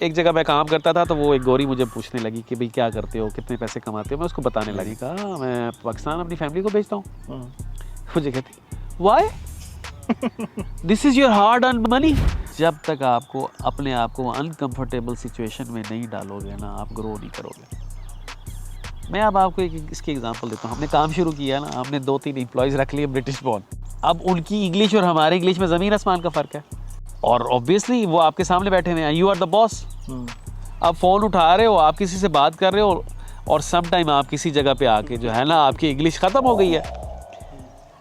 एक जगह मैं काम करता था तो वो एक गोरी मुझे पूछने लगी कि भाई क्या करते हो, कितने पैसे कमाते हो। मैं उसको बताने लगी, कहा मैं पाकिस्तान अपनी फैमिली को भेजता हूँ। मुझे कहती why, this is your hard earn money. जब तक आपको अपने आप को अनकंफर्टेबल सिचुएशन में नहीं डालोगे ना, आप ग्रो नहीं करोगे। मैं अब आपको एक इसकी एग्जांपल देता हूँ। हमने काम शुरू किया ना, हमने 2-3 एम्प्लॉयज़ रख लिए ब्रिटिश बॉर्न। अब उनकी इंग्लिश और हमारी इंग्लिश में ज़मीन आसमान का फ़र्क है, और ऑब्वियसली वो आपके सामने बैठे हुए हैं, यू आर द बॉस। आप फ़ोन उठा रहे हो, आप किसी से बात कर रहे हो, और सम टाइम आप किसी जगह पे आके जो है ना आपकी इंग्लिश ख़त्म हो गई है,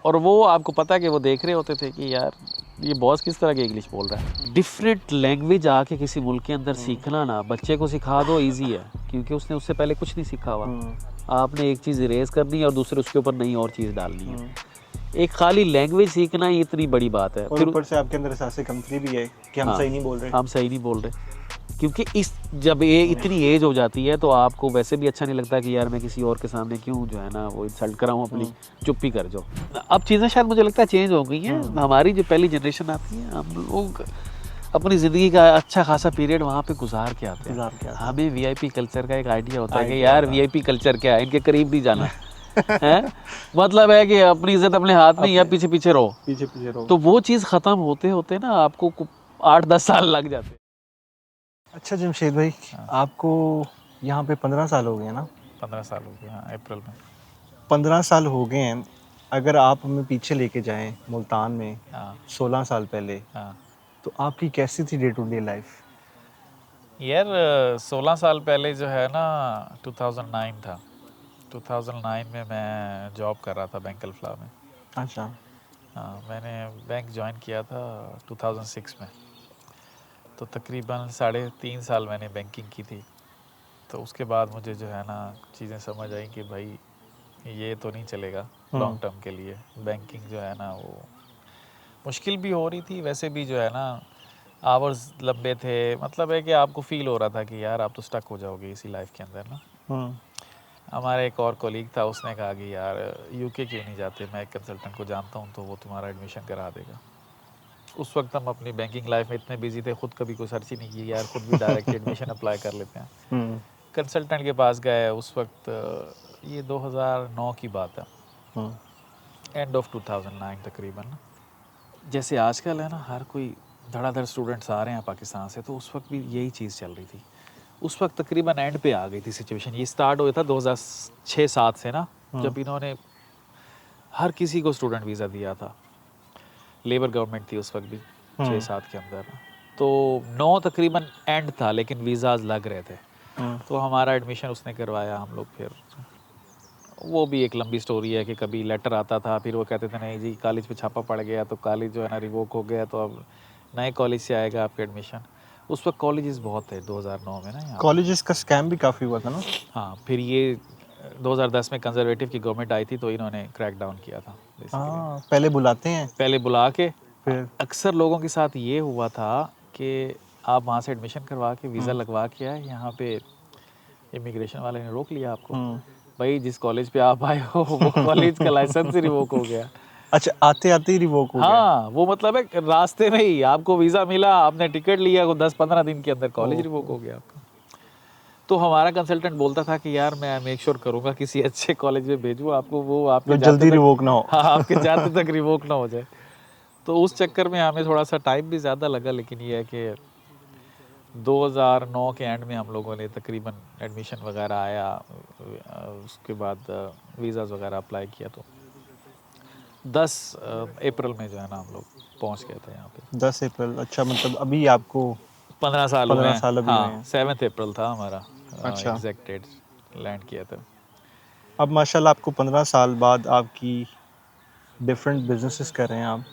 और वो आपको पता है कि वो देख रहे होते थे कि यार ये बॉस किस तरह की इंग्लिश बोल रहा है। डिफरेंट लैंग्वेज आके किसी मुल्क के अंदर सीखना ना, बच्चे को सिखा दो ईजी है, क्योंकि उसने उससे पहले कुछ नहीं सीखा हुआ। आपने एक चीज़ इरेज करनी है और दूसरे उसके ऊपर नई और चीज़ डालनी है। एक खाली लैंग्वेज सीखना ही इतनी बड़ी बात है। और फिर ऊपर से आपके अंदर एहसास कमतरी भी है कि हम सही नहीं बोल रहे। हम सही नहीं बोल रहे, क्योंकि इस जब ये इतनी एज हो जाती है तो आपको वैसे भी अच्छा नहीं लगता कि यार मैं किसी और के सामने क्यों जो है ना वो इंसल्ट कराऊं, अपनी चुप्पी कर जाओ। अब चीज़ें शायद मुझे लगता है चेंज हो गई हैं। हमारी जो पहली जनरेशन आती है, हम लोग अपनी ज़िंदगी का अच्छा खासा पीरियड वहाँ पे गुजार के आते हैं। हमें वीआईपी कल्चर का एक आइडिया होता है कि यार वीआईपी कल्चर क्या है, इनके करीब नहीं जाना है। मतलब है कि अपनी इज्जत अपने हाथ में, या पीछे पीछे रहो। तो वो चीज़ ख़त्म होते होते ना आपको 8-10 साल लग जाते हैं। अच्छा जमशेद भाई, आपको यहाँ पे 15 साल हो गए हैं ना? 15 साल हो गए, हाँ, अप्रैल में 15 साल हो गए हैं। अगर आप हमें पीछे लेके जाएं मुल्तान में 16 साल पहले, तो आपकी कैसी थी डे टू डे लाइफ? यार 16 साल पहले जो है ना 2009 था। 2009 में मैं जॉब कर रहा था बैंक अल्फला में। अच्छा। हाँ, मैंने बैंक ज्वाइन किया था 2006 में, तो तकरीबन 3.5 साल मैंने बैंकिंग की थी। तो उसके बाद मुझे जो है ना चीज़ें समझ आई कि भाई ये तो नहीं चलेगा लॉन्ग टर्म के लिए। बैंकिंग जो है ना वो मुश्किल भी हो रही थी, वैसे भी जो है ना आवर्स लंबे थे। मतलब है कि आपको फील हो रहा था कि यार आप तो स्टक हो जाओगे इसी लाइफ के अंदर ना। हमारा एक और कोलीग था, उसने कहा कि यार यूके क्यों नहीं जाते, मैं एक कंसल्टेंट को जानता हूँ तो वो तुम्हारा एडमिशन करा देगा। उस वक्त हम अपनी बैंकिंग लाइफ में इतने बिजी थे, खुद कभी कोई सर्च ही नहीं की यार, खुद भी डायरेक्ट एडमिशन अप्लाई कर लेते हैं। कंसल्टेंट के पास गए उस वक्त, ये 2009 की बात है, एंड ऑफ 2009 तकरीबन। जैसे आजकल है ना हर कोई धड़ाधड़ स्टूडेंट्स आ रहे हैं पाकिस्तान से, तो उस वक्त भी यही चीज़ चल रही थी। उस वक्त तकरीबन एंड पे आ गई थी सिचुएशन। ये स्टार्ट हुआ था 2006-07 से ना, जब इन्होंने हर किसी को स्टूडेंट वीज़ा दिया था। लेबर गवर्नमेंट थी उस वक्त भी 6-7 के अंदर। तो 9 तकरीबन एंड था, लेकिन वीज़ाज लग रहे थे। तो हमारा एडमिशन उसने करवाया। हम लोग फिर, वो भी एक लंबी स्टोरी है कि कभी लेटर आता था, फिर वो कहते थे नहीं जी कॉलेज पे छापा पड़ गया, तो कॉलेज जो है ना रिवोक हो गया, तो अब नए कॉलेज से आएगा आपका एडमिशन। उस वक्त कॉलेजेस बहुत थे 2009 में ना यहाँ। कॉलेजेस का स्कैम भी काफ़ी हुआ था ना? हाँ, फिर ये 2010 में कंजर्वेटिव की गवर्नमेंट आई थी, तो इन्होंने क्रैक डाउन किया था। हाँ, पहले बुलाते हैं, पहले बुला के फिर अक्सर लोगों के साथ ये हुआ था कि आप वहाँ से एडमिशन करवा के वीज़ा लगवा के आए, यहाँ पे इमिग्रेशन वाले ने रोक लिया आपको। भाई जिस कॉलेज पे आप आए हो वो कॉलेज का लाइसेंस ही रिवोक हो गया। अच्छा, आते आते ही रिवोक हो गया? हाँ, वो मतलब है रास्ते में ही आपको वीज़ा मिला, आपने टिकट लिया, 10-15 दिन के अंदर कॉलेज रिवोक हो गया आपका। तो हमारा कंसल्टेंट बोलता था कि यार मैं मेक श्योर करूँगा किसी अच्छे कॉलेज में भेजूँ आपको, वो आपके जल्दी रिवोक ना हो। हाँ, आपके जाते तक रिवोक ना हो जाए। तो उस चक्कर में हमें थोड़ा सा टाइम भी ज़्यादा लगा, लेकिन ये है कि 2009 के एंड में हम लोगों ने तकरीबन एडमिशन वगैरह आया, उसके बाद वीज़ाज़ वगैरह अप्लाई किया, तो 10 अप्रैल में जो है ना हम लोग पहुंच गए थे यहाँ पे। 10 अप्रैल? अच्छा, मतलब अभी आपको 15 साल हुए 15 हैं। साल अभी हुए हाँ, हैं। 7 अप्रैल था हमारा अच्छा। एग्जैक्ट डेट लैंड किया था। अब माशाल्लाह आपको 15 साल बाद आपकी डिफरेंट बिजनेसेस कर रहे हैं आप।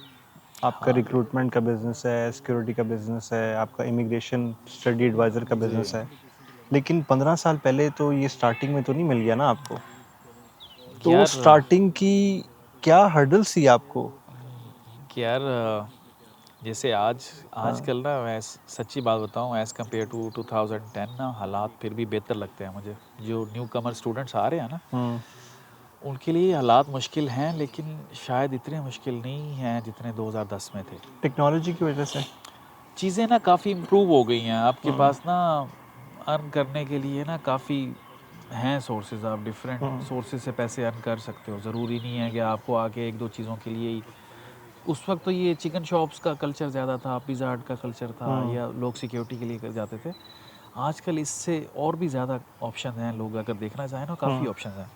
आपका रिक्रूटमेंट का बिज़नेस है, सिक्योरिटी का बिज़नेस है, आपका इमिग्रेशन स्टडी एडवाइज़र का बिज़नेस है। लेकिन 15 साल पहले तो ये स्टार्टिंग में तो नहीं मिल गया ना आपको? तो यार स्टार्टिंग की क्या हर्डल्स थी आपको? यार जैसे आजकल ना, मैं सच्ची बात बताऊं, एज़ कम्पेयर टू 2010 ना हालात फिर भी बेहतर लगते हैं मुझे। जो न्यू कमर स्टूडेंट्स आ रहे हैं ना, उनके लिए हालात मुश्किल हैं, लेकिन शायद इतने मुश्किल नहीं हैं जितने 2010 में थे। टेक्नोलॉजी की वजह से? चीज़ें ना काफ़ी इम्प्रूव हो गई हैं आपके पास ना, अर्न करने के लिए ना काफ़ी हैं सोर्सेज, आप डिफरेंट सोर्सेज से पैसे अर्न कर सकते हो। ज़रूरी नहीं है कि आपको आके एक दो चीज़ों के लिए ही, उस वक्त तो ये चिकन शॉप्स का कल्चर ज़्यादा था, पिज़्ज़ा हट का कल्चर था, या लोग सिक्योरिटी के लिए कर जाते थे। आजकल इससे और भी ज़्यादा ऑप्शन हैं, लोग अगर देखना चाहें ना काफ़ी ऑप्शन हैं।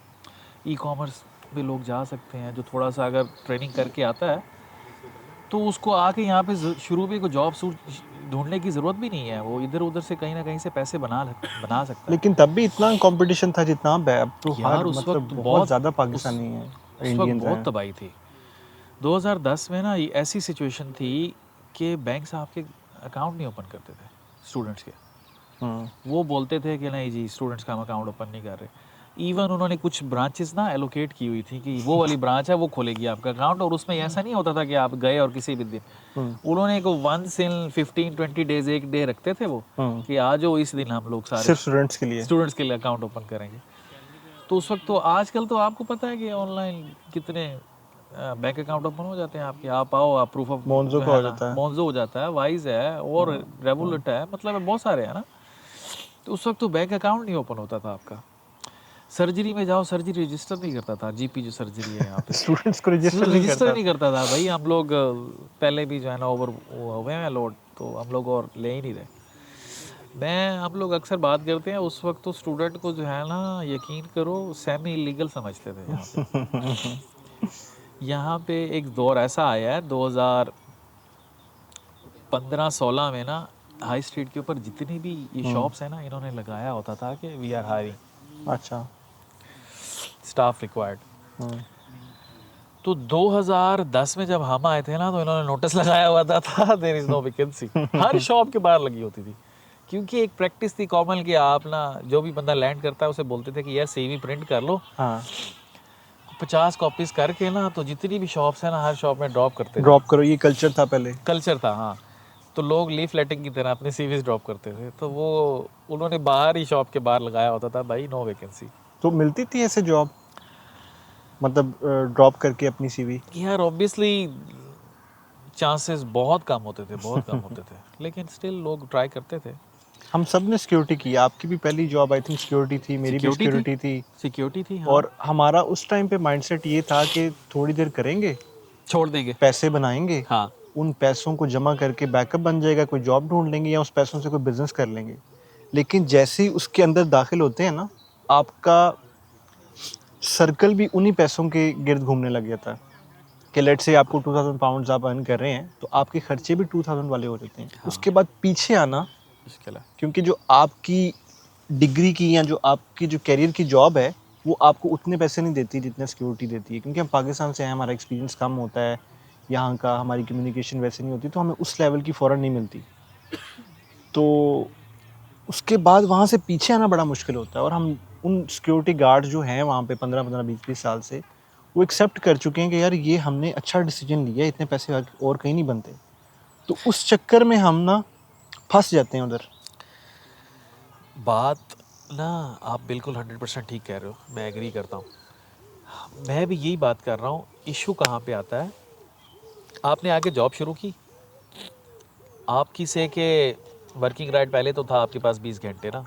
ई कॉमर्स पे लोग जा सकते हैं, जो थोड़ा सा अगर ट्रेनिंग करके आता है तो उसको आके यहाँ पे शुरू में कोई जॉब ढूंढने की ज़रूरत भी नहीं है, वो इधर उधर से कहीं ना कहीं से पैसे बना सकता है। लेकिन तब भी इतना कंपटीशन था जितना अब तो यार हर उस मतलब वक्त बहुत ज़्यादा उस पाकिस्तानी है, उस वक्त इंडियंस बहुत हैं। तबाही थी। 2010 में ना ये ऐसी सिचुएशन थी कि बैंक आपके अकाउंट नहीं ओपन करते थे स्टूडेंट्स के। वो बोलते थे कि नहीं जी स्टूडेंट्स का हम अकाउंट ओपन नहीं कर रहे। इवन उन्होंने कुछ ब्रांचेस ना एलोकेट की हुई थी कि वो वाली ब्रांच है वो खोलेगी आपका अकाउंट, और उसमें ऐसा नहीं होता था कि आप गए और किसी भी दिन, उन्होंने एक 1 in 15-20 डेज एक डे रखते थे वो, कि आज हो इस दिन हम लोग सारे सिर्फ स्टूडेंट्स के लिए अकाउंट ओपन करेंगे। तो उस वक्त तो, आजकल तो आपको पता है कि ऑनलाइन कितने बैंक अकाउंट ओपन हो जाते हैं आपके, आप आओ, आप प्रूफ ऑफ मोन्जो का हो जाता है। मोन्जो हो जाता है, वाइज है और रेवोलुट है, मतलब बहुत सारे हैं ना। तो उस वक्त तो बैंक अकाउंट नहीं ओपन होता था आपका। सर्जरी में जाओ, सर्जरी रजिस्टर नहीं करता था, जीपी जो सर्जरी है यहाँ पे स्टूडेंट्स को रजिस्टर रजिस्टर नहीं करता था भाई। हम लोग पहले भी जो है ना ओवर हुए हैं लोड, तो हम लोग और ले ही नहीं रहे। हम लोग अक्सर बात करते हैं, उस वक्त तो स्टूडेंट को जो है ना, यकीन करो, सेमी इलीगल समझते थे यहाँ पे। यहाँ पे एक दौर ऐसा आया है 2015-16 में ना, हाई स्ट्रीट के ऊपर जितनी भी ये शॉप्स है ना, इन्होंने लगाया होता था कि वी आर हायरिंग, अच्छा, स्टाफ रिक्वायर्ड। तो 2010 में जब हम आए थे ना, तो इन्होंने नोटिस लगाया हुआ था देयर इज नो वैकेंसी, हर शॉप के बाहर लगी होती थी। क्योंकि एक प्रैक्टिस थी कॉमन कि आप ना, जो भी बंदा लैंड करता है उसे बोलते थे कि यार सीवी प्रिंट कर लो, हाँ 50 कॉपीज करके ना, तो जितनी भी शॉप्स है ना, हर शॉप में ड्रॉप करते थे। ड्रॉप करो, ये कल्चर था पहले। कल्चर था, हाँ। तो लोग लीफ लेटिंग की तरह अपने सीवीज ड्रॉप करते थे, तो वो उन्होंने बाहर ही शॉप के बाहर लगाया होता था, भाई नो वैकेंसी। तो मिलती थी ऐसे जॉब, मतलब ड्रॉप करके अपनी सीवी? यार ऑब्वियसली चांसेस बहुत कम होते थे, बहुत कम होते थे, लेकिन स्टिल लोग ट्राई करते थे। हम सब ने सिक्योरिटी की, आपकी भी पहली जॉब आई थिंक सिक्योरिटी थी, मेरी भी सिक्योरिटी थी। हाँ। और हमारा उस टाइम पे माइंडसेट ये था कि थोड़ी देर करेंगे, छोड़ देंगे, पैसे बनाएंगे, हाँ। उन पैसों को जमा करके बैकअप बन जाएगा, कोई जॉब ढूंढ लेंगे या उस पैसों से कोई बिजनेस कर लेंगे। लेकिन जैसे ही उसके अंदर दाखिल होते हैं ना, आपका सर्कल भी उन्हीं पैसों के गिर्द घूमने लग गया था कि लेट से आपको 2000 पाउंड्स आप अर्न कर रहे हैं, तो आपके खर्चे भी 2000 वाले हो जाते हैं। उसके बाद पीछे आना मुश्किल है। क्योंकि जो आपकी डिग्री की या जो आपकी जो करियर की जॉब है, वो आपको उतने पैसे नहीं देती जितने सिक्योरिटी देती है। क्योंकि हम पाकिस्तान से हैं, हमारा एक्सपीरियंस कम होता है, यहाँ का हमारी कम्युनिकेशन वैसे नहीं होती, तो हमें उस लेवल की फ़ौरन नहीं मिलती। तो उसके बाद वहाँ से पीछे आना बड़ा मुश्किल होता है। और हम उन सिक्योरिटी गार्ड जो हैं वहाँ पे 15-15, 20-20 साल से, वो एक्सेप्ट कर चुके हैं कि यार ये हमने अच्छा डिसीजन लिया, इतने पैसे और कहीं नहीं बनते। तो उस चक्कर में हम ना फंस जाते हैं उधर। बात ना आप बिल्कुल 100% ठीक कह रहे हो, मैं एग्री करता हूँ। मैं भी यही बात कर रहा हूँ। इशू कहाँ पे आता है, आपने आके जॉब शुरू की, आपकी से के वर्किंग राइट पहले तो था आपके पास 20 घंटे ना,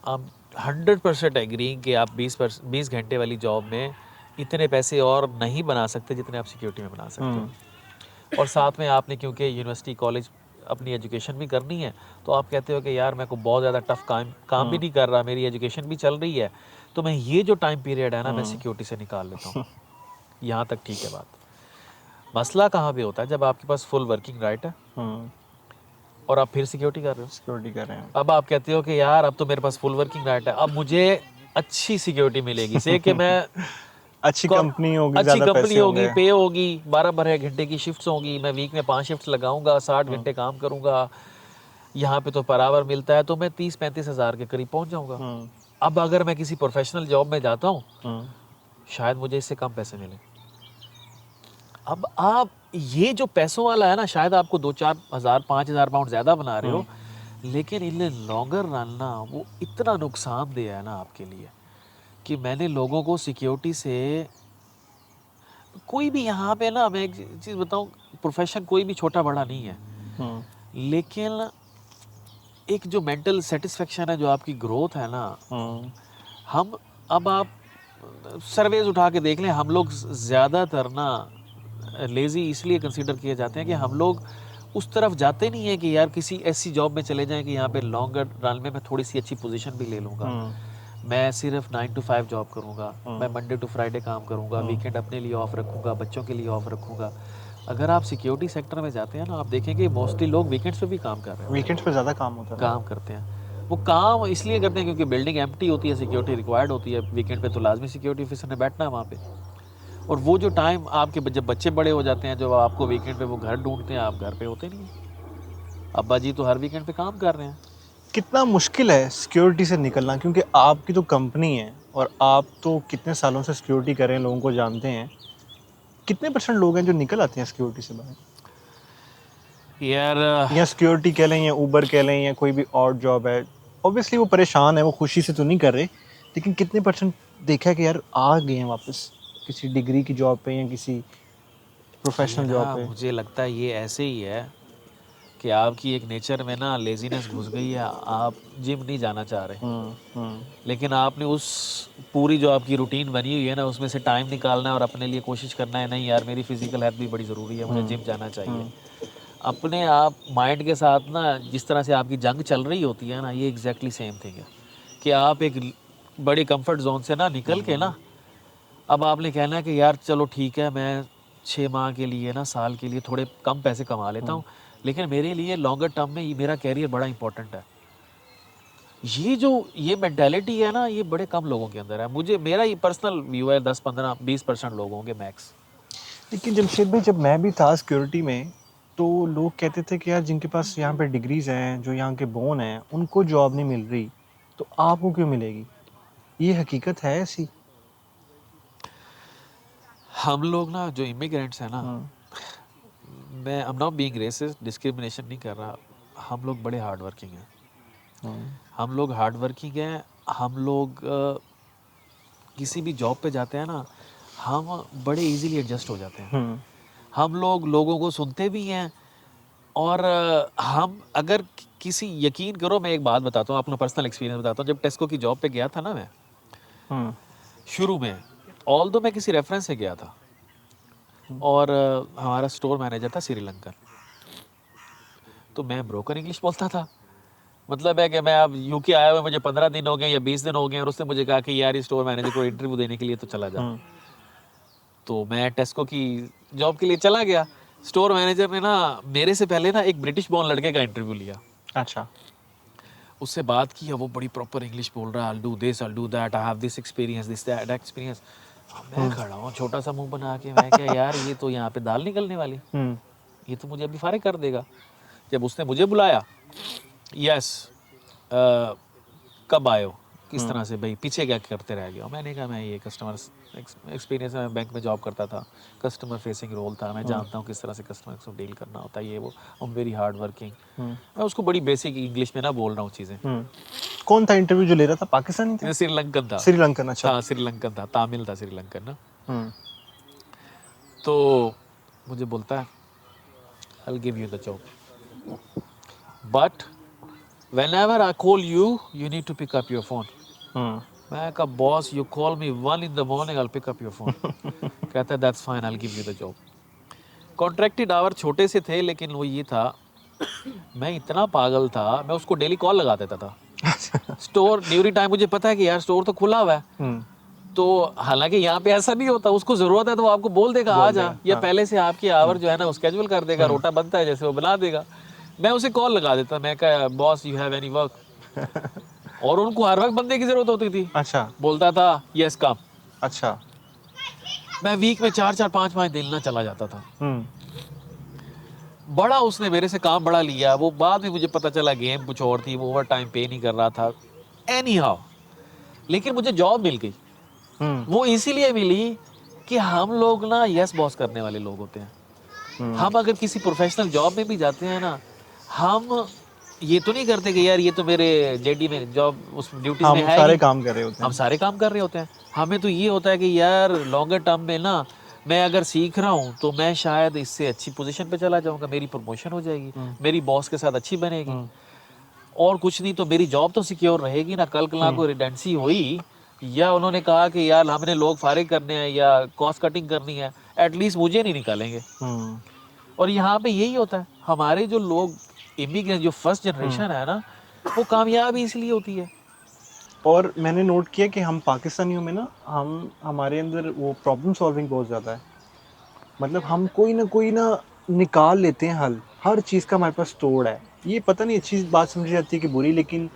आप 100% एग्री कि आप 20 घंटे वाली जॉब में इतने पैसे और नहीं बना सकते जितने आप सिक्योरिटी में बना सकते हो। और साथ में आपने क्योंकि यूनिवर्सिटी कॉलेज अपनी एजुकेशन भी करनी है, तो आप कहते हो कि यार मेरे को बहुत ज़्यादा टफ काम भी नहीं कर रहा, मेरी एजुकेशन भी चल रही है, तो मैं ये जो टाइम पीरियड है ना, मैं सिक्योरिटी से निकाल लेता हूँ। यहाँ तक ठीक है बात। मसला कहाँ पे होता है, जब आपके पास फुल वर्किंग राइट है और आप फिर सिक्योरिटी कर रहे हो। अब आप कहते हो कि यार अब तो मेरे पास फुल वर्किंग राइट है, अब मुझे अच्छी सिक्योरिटी मिलेगी से कि मैं अच्छी कंपनी होगी, पे होगी, 12-12 घंटे की शिफ्ट्स होंगी, मैं वीक में 5 शिफ्ट्स लगाऊंगा, 60 घंटे काम करूंगा, यहाँ पे तो पर आवर मिलता है, तो मैं 30-35 हज़ार के करीब पहुंच जाऊंगा। अब अगर मैं किसी प्रोफेशनल जॉब में जाता हूँ, शायद मुझे इससे कम पैसे मिले। अब आप ये जो पैसों वाला है ना, शायद आपको 2-4 हज़ार 5,000 पाउंड ज़्यादा बना रहे हो, लेकिन इन लॉन्गर रन ना वो इतना नुकसानदेह है ना आपके लिए, कि मैंने लोगों को सिक्योरिटी से, कोई भी यहाँ पे ना, मैं एक चीज़ बताऊँ, प्रोफेशन कोई भी छोटा बड़ा नहीं है। लेकिन एक जो मेंटल सेटिस्फेक्शन है, जो आपकी ग्रोथ है ना, हम अब आप सर्वेज उठा के देख लें, हम लोग ज़्यादातर ना लेज़ी इसलिए कंसीडर किए जाते हैं कि हम लोग उस तरफ जाते नहीं है कि यार किसी ऐसी जॉब में चले जाएं कि यहाँ पे लॉन्गर रन में मैं थोड़ी सी अच्छी पोजीशन भी ले लूँगा, मैं सिर्फ 9 to 5 जॉब करूँगा, मैं मंडे टू फ्राइडे काम करूँगा, वीकेंड अपने लिए ऑफ रखूँगा, बच्चों के लिए ऑफ रखूँगा। अगर आप सिक्योरिटी सेक्टर में जाते हैं ना, आप देखेंगे मोस्टली लोग वीकेंड्स पे भी काम कर रहे हैं, वीकेंड्स पे ज़्यादा काम होता है। काम करते हैं। वो काम इसलिए करते हैं क्योंकि बिल्डिंग एम्प्टी होती है, सिक्योरिटी रिक्वायर्ड होती है, वीकेंड पे तो लाजमी सिक्योरिटी ऑफिसर ने बैठना है वहाँ पे। और वो जो टाइम आपके जब बच्चे बड़े हो जाते हैं, जब आपको वीकेंड पे वो घर ढूंढते हैं, आप घर पे होते नहीं हैं। अब्बा जी तो हर वीकेंड पे काम कर रहे हैं। कितना मुश्किल है सिक्योरिटी से निकलना, क्योंकि आपकी तो कंपनी है और आप तो कितने सालों से सिक्योरिटी कर रहे हैं, लोगों को जानते हैं। कितने % लोग हैं जो निकल आते हैं सिक्योरिटी से बाहर? यार या सिक्योरिटी कह लें या ऊबर कह लें या कोई भी और जॉब है, ऑब्वियसली वो परेशान है, वो खुशी से तो नहीं कर रहे, लेकिन कितने % देखा है कि यार आ गए हैं वापस किसी डिग्री की जॉब पे या किसी प्रोफेशनल जॉब पे? मुझे लगता है ये ऐसे ही है कि आपकी एक नेचर में ना लेजीनेस घुस गई है, आप जिम नहीं जाना चाह रहे, लेकिन आपने उस पूरी जो आपकी रूटीन बनी हुई है ना, उसमें से टाइम निकालना है और अपने लिए कोशिश करना है, नहीं यार मेरी फिजिकल हेल्थ भी बड़ी ज़रूरी है, मुझे जिम जाना चाहिए। अपने आप माइंड के साथ ना जिस तरह से आपकी जंग चल रही होती है ना, ये एग्जैक्टली सेम थिंग है कि आप एक बड़ी कंफर्ट जोन से ना निकल के ना, अब आपने कहना है कि यार चलो ठीक है, मैं 6 माह के लिए ना, साल के लिए थोड़े कम पैसे कमा लेता हूँ, लेकिन मेरे लिए लॉन्गर टर्म में मेरा कैरियर बड़ा इंपॉर्टेंट है। ये मेंटालिटी है ना, ये बड़े कम लोगों के अंदर है। मुझे मेरा ये पर्सनल व्यू है, 10, 15, 20% लोग होंगे मैक्स। लेकिन जमशेद भाई, जब मैं भी था सिक्योरिटी में, तो लोग कहते थे कि यार जिनके पास यहाँ पे डिग्रीज हैं, जो यहाँ के बोन हैं, उनको जॉब नहीं मिल रही, तो आपको क्यों मिलेगी? ये हकीकत है ऐसी? हम लोग ना जो इमिग्रेंट्स हैं ना, मैं I am not being racist, discrimination नहीं कर रहा, हम लोग बड़े हार्ड वर्किंग हैं। हम लोग हार्ड वर्किंग हैं। हम लोग किसी भी जॉब पे जाते हैं ना, हम बड़े इजीली एडजस्ट हो जाते हैं। हम लोग लोगों को सुनते भी हैं, और हम अगर किसी, यकीन करो मैं एक बात बताता हूँ, अपना पर्सनल एक्सपीरियंस बताता हूँ। जब टेस्को की जॉब पे गया था ना मैं, शुरू में, ऑल्दो मैं किसी रेफरेंस से गया था, और हमारा स्टोर मैनेजर था श्रीलंकन, तो मैं ब्रोकन इंग्लिश बोलता था। मतलब है कि मैं अब यूके आया हुआ, मुझे 15 दिन हो गए या 20 दिन हो गए, और उसने मुझे कहा कि यार ये स्टोर मैनेजर को इंटरव्यू देने के लिए तो चला जा। तो मैं टेस्को की जॉब के लिए चला गया। स्टोर मैनेजर ने ना मेरे से पहले ना एक ब्रिटिश बॉर्न लड़के का इंटरव्यू लिया। अच्छा। उससे बात किया, वो बड़ी प्रॉपर इंग्लिश बोल रहा है, I'll do this, I'll do that, I have this experience, this that experience। मैं खड़ा हूँ छोटा सा मुंह बना के, मैं क्या यार ये तो यहाँ पे दाल निकलने वाली, ये तो मुझे अभी फारिग कर देगा। जब उसने मुझे बुलाया, यस कब आए हो, किस तरह से, भाई पीछे क्या करते रह गए हो? मैंने कहा मैं ये कस्टमर एक्सपीरियंस है, मैं बैंक में जॉब करता था, कस्टमर फेसिंग रोल था, मैं जानता हूँ किस तरह से कस्टमर से डील करना होता है, ये वो, I am very hard working. मैं उसको बड़ी बेसिक इंग्लिश में ना बोल रहा हूँ चीज़ें। कौन था इंटरव्यू जो ले रहा था? पाकिस्तानी था? श्रीलंकन था। श्रीलंकन? अच्छा। हाँ श्रीलंकन था, तामिल था श्रीलंकन ना। तो मुझे बोलता है I'll give you the job, but whenever I call you, you need to pick up your phone। मैं कहा boss, you call me 1 in the morning, I'll pick up your phone। कहता है that's fine, I'll give you the job। Contracted hour छोटे से थे, लेकिन वो ये था, मैं इतना पागल था, मैं उसको डेली कॉल लगा देता था। स्टोर ड्यूरिंग टाइम, मुझे पता है कि यार स्टोर तो खुला हुआ है, तो हालांकि यहाँ पे ऐसा नहीं होता, उसको जरूरत है तो वो आपको बोल देगा आ जा, या पहले से आपकी आवर जो है ना स्केड्यूल कर देगा, रोटा बनता है जैसे वो बना देगा। मैं उसे कॉल लगा देता, मैं कहा boss you have any work, और उनको हर वक्त बंदे की जरूरत होती थी। अच्छा। बोलता था यस कम। अच्छा। मैं वीक में 4-4, 5-5 दिन ना चला जाता था। बड़ा उसने मेरे से काम बड़ा लिया। वो बाद में मुझे पता चला गेम कुछ और थी, वो ओवर टाइम पे नहीं कर रहा था, एनी हाउ, लेकिन मुझे जॉब मिल गई। वो इसीलिए मिली कि हम लोग ना यस बॉस करने वाले लोग होते हैं। हम अगर किसी प्रोफेशनल जॉब में भी जाते हैं ना, हम ये तो नहीं करते कि यार ये तो मेरे जेडी में जॉब उस ड्यूटी में है, सारे काम कर रहे होते हैं, हम सारे काम कर रहे होते हैं। हमें तो ये होता है कि यार लॉन्गर टर्म में ना मैं अगर सीख रहा हूँ तो मैं शायद इससे अच्छी पोजीशन पे चला जाऊंगा, मेरी प्रमोशन हो जाएगी, मेरी बॉस के साथ अच्छी बनेगी, और कुछ नहीं तो मेरी जॉब तो सिक्योर रहेगी ना। कल कल को रिडेंसी हुई या उन्होंने कहा कि यार हमने लोग फारिग करने हैं या कॉस्ट कटिंग करनी है, एटलीस्ट मुझे नहीं निकालेंगे। और यहाँ पे यही होता है, हमारे जो लोग इमिग्रेंट जो फर्स्ट जनरेशन है ना, वो कामयाब ही इसलिए होती है। और मैंने नोट किया कि हम पाकिस्तानियों में ना हमारे अंदर वो प्रॉब्लम सॉल्विंग बहुत ज़्यादा है। मतलब हम कोई ना निकाल लेते हैं हल, हर चीज़ का हमारे पास तोड़ है। ये पता नहीं अच्छी बात समझी जाती है कि बुरी, लेकिन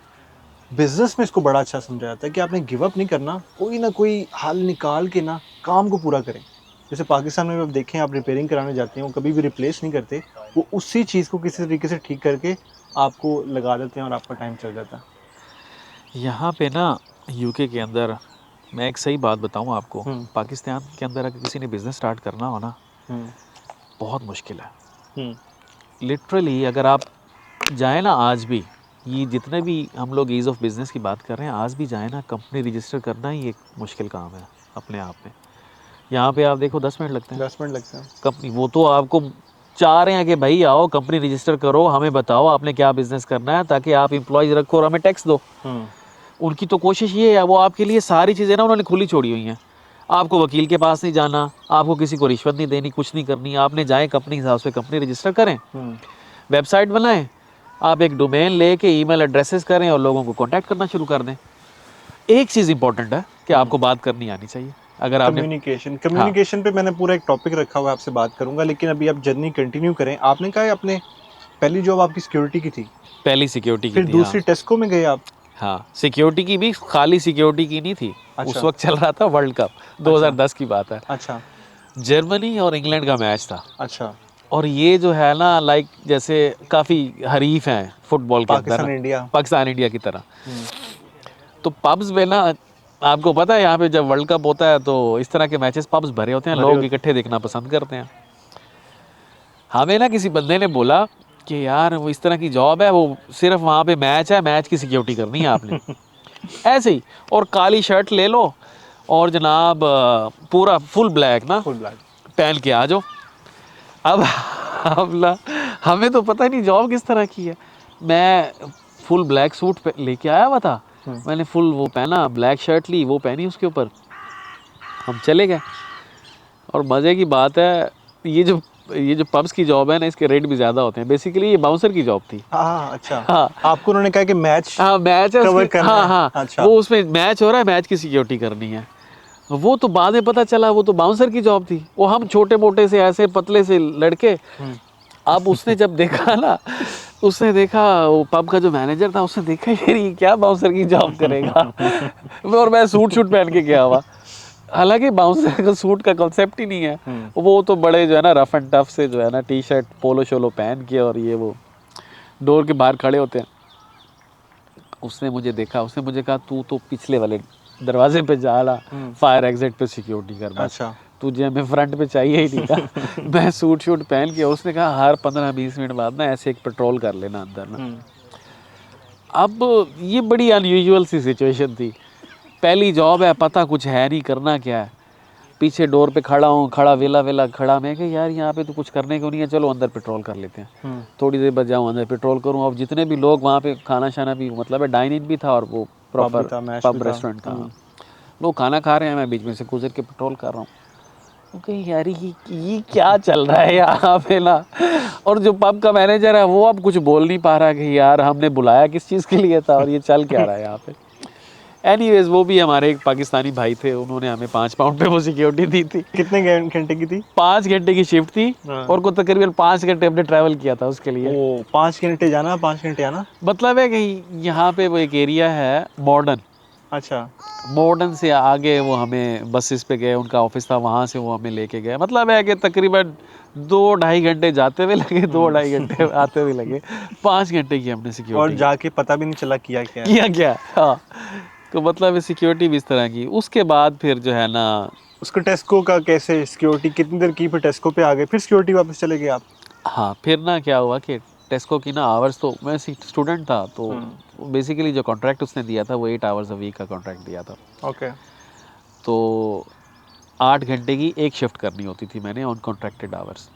बिजनेस में इसको बड़ा अच्छा समझा जाता है कि आपने गिव अप नहीं करना, कोई ना कोई हल निकाल के ना काम को पूरा करें। जैसे पाकिस्तान में आप देखें, आप रिपेयरिंग कराने जाते हैं, वो कभी भी रिप्लेस नहीं करते, वो उसी चीज़ को किसी तरीके से ठीक करके आपको लगा देते हैं और आपका टाइम चल जाता है। यहाँ पे ना यूके के अंदर मैं एक सही बात बताऊँ आपको, पाकिस्तान के अंदर अगर किसी ने बिज़नेस स्टार्ट करना हो ना, बहुत मुश्किल है। लिटरली अगर आप जाए ना आज भी, ये जितने भी हम लोग ईज़ ऑफ बिज़नेस की बात कर रहे हैं, आज भी जाए ना, कंपनी रजिस्टर करना ही एक मुश्किल काम है अपने आप में। यहाँ पे आप देखो 10 मिनट लगते हैं, 10 मिनट लगते हैं। कंपनी वो तो आपको चाह रहे हैं कि भाई आओ कंपनी रजिस्टर करो, हमें बताओ आपने क्या बिज़नेस करना है, ताकि आप एम्प्लॉयज़ रखो और हमें टैक्स दो। उनकी तो कोशिश ये है, वो आपके लिए सारी चीज़ें ना उन्होंने खुली छोड़ी हुई हैं। आपको वकील के पास नहीं जाना, आपको किसी को रिश्वत नहीं देनी, कुछ नहीं करनी, आपने जाए कंपनी के हिसाब से कंपनी रजिस्टर करें, वेबसाइट बनाएं, आप एक डोमेन लेके ईमेल एड्रेसेस करें और लोगों को कांटेक्ट करना शुरू कर दें। एक चीज़ इंपॉर्टेंट है कि आपको बात करनी आनी चाहिए। अगर आपने कम्युनिकेशन पे मैंने पूरा एक टॉपिक रखा हुआ है, आपसे बात करूंगा, लेकिन अभी आप जर्नी कंटिन्यू करें। आपने कहा अपने पहली जॉब आपकी सिक्योरिटी की थी, पहली सिक्योरिटी की फिर थी, दूसरी टेस्को में गए आप। हाँ, सिक्योरिटी की भी, खाली सिक्योरिटी की नहीं थी। अच्छा। उस वक्त चल रहा था वर्ल्ड कप, 2010 की बात है। अच्छा। जर्मनी और इंग्लैंड का मैच था। अच्छा। और ये जो है ना, लाइक जैसे काफ़ी हरीफ हैं फुटबॉल के अंदर, पाकिस्तान इंडिया की तरह। तो पब्स में ना, आपको पता है यहाँ पे जब वर्ल्ड कप होता है तो इस तरह के मैचेस पब्स भरे होते हैं, लोग इकट्ठे देखना पसंद करते हैं। हमें ना किसी बंदे ने बोला कि यार वो इस तरह की जॉब है, वो सिर्फ वहाँ पे मैच है, मैच की सिक्योरिटी करनी है आपने। ऐसे ही, और काली शर्ट ले लो और जनाब पूरा फुल ब्लैक ना पहन के आ जाओ। अब हमें तो पता ही नहीं जॉब किस तरह की है। मैं फुल ब्लैक सूट लेके आया हुआ था, मैंने फुल वो पहना, ब्लैक शर्ट ली, वो पहनी उसके ऊपर, हम चले गए। और मज़े की बात है, ये जो पब्स की जॉब है ना, इसके रेट भी ज़्यादा होते हैं। बेसिकली ये बाउंसर की जॉब थी। अच्छा। हाँ, आपको उन्होंने कहा कि मैच, हाँ मैच है कवर करना है। हाँ, अच्छा। वो उसमें मैच हो रहा है, मैच की सिक्योरिटी करनी है। वो तो बाद में पता चला वो तो बाउंसर की जॉब थी। वो हम छोटे मोटे से ऐसे पतले से लड़के। अब उसने जब देखा ना, उसने देखा वो पब का जो मैनेजर था, उसने देखा ये क्या बाउंसर की जॉब करेगा। और मैं सूट पहन के गया हुआ, हालांकि बाउंसर का सूट का कॉन्सेप्ट ही नहीं है। वो तो बड़े जो है ना रफ एंड टफ से जो है ना टी शर्ट पोलो शोलो पहन के, और ये वो डोर के बाहर खड़े होते हैं। उसने मुझे देखा, उसने मुझे कहा तू तो पिछले वाले दरवाजे पे जा रहा, फायर एग्जिट पे सिक्योरिटी कर। अच्छा। तुझे हमें फ्रंट पे चाहिए ही नहीं था। मैं सूट पहन के, उसने कहा हर 15-20 मिनट बाद ना ऐसे एक पेट्रोल कर लेना अंदर ना। अब ये बड़ी अनयूजुअल सी सिचुएशन थी, पहली जॉब है, पता कुछ है नहीं करना क्या है। पीछे डोर पे खड़ा वेला खड़ा, मैं कि यार यहाँ पे तो कुछ करने को नहीं है, चलो अंदर पेट्रोल कर लेते हैं। थोड़ी देर बाद जाऊँ अंदर पेट्रोल करूँ। अब जितने भी लोग वहाँ पे खाना शाना भी, मतलब है डाइन इन भी था और वो प्रॉपर पब रेस्टोरेंट था, लोग खाना खा रहे हैं, मैं बीच में से गुजर के पेट्रोल कर रहा हूँ। ओके यार, ये क्या चल रहा है यहाँ पे ना। और जो पब का मैनेजर है वो अब कुछ बोल नहीं पा रहा कि यार हमने बुलाया किस चीज़ के लिए था और ये चल क्या रहा है यहाँ पे। एनीवेज, वो भी हमारे एक पाकिस्तानी भाई थे, उन्होंने हमें 5 पाउंड पे वो सिक्योरिटी दी थी। कितने घंटे की थी? 5 घंटे की शिफ्ट थी। और को तकरीबन 5 घंटे हमने ट्रैवल किया था उसके लिए। 5 घंटे जाना, 5 घंटे आना। मतलब है कि यहाँ पे वो एक एरिया है मॉडर्न। अच्छा। मॉडर्न से आगे वो हमें बसेस पे गए, उनका ऑफिस था, वहाँ से वो हमें लेके गए। मतलब है कि तकरीबन 2-2.5 घंटे जाते हुए लगे, 2-2.5 घंटे आते हुए लगे। 5 घंटे की हमने सिक्योरिटी। और जाके पता भी नहीं चला किया। हाँ, तो मतलब सिक्योरिटी भी इस तरह की। उसके बाद फिर जो है ना, उसको टेस्को का कैसे सिक्योरिटी कितनी देर की, फिर टेस्को पे आ गए, फिर सिक्योरिटी वापस चले गए आप? हाँ, फिर ना क्या हुआ कि टेस्को की ना आवर्स, तो मैं स्टूडेंट था, तो बेसिकली जो कॉन्ट्रैक्ट उसने दिया था वो 8 आवर्स अ वीक का कॉन्ट्रैक्ट दिया था। ओके। तो 8 घंटे की एक शिफ्ट करनी होती थी मैंने ऑन कॉन्ट्रैक्टेड आवर्स,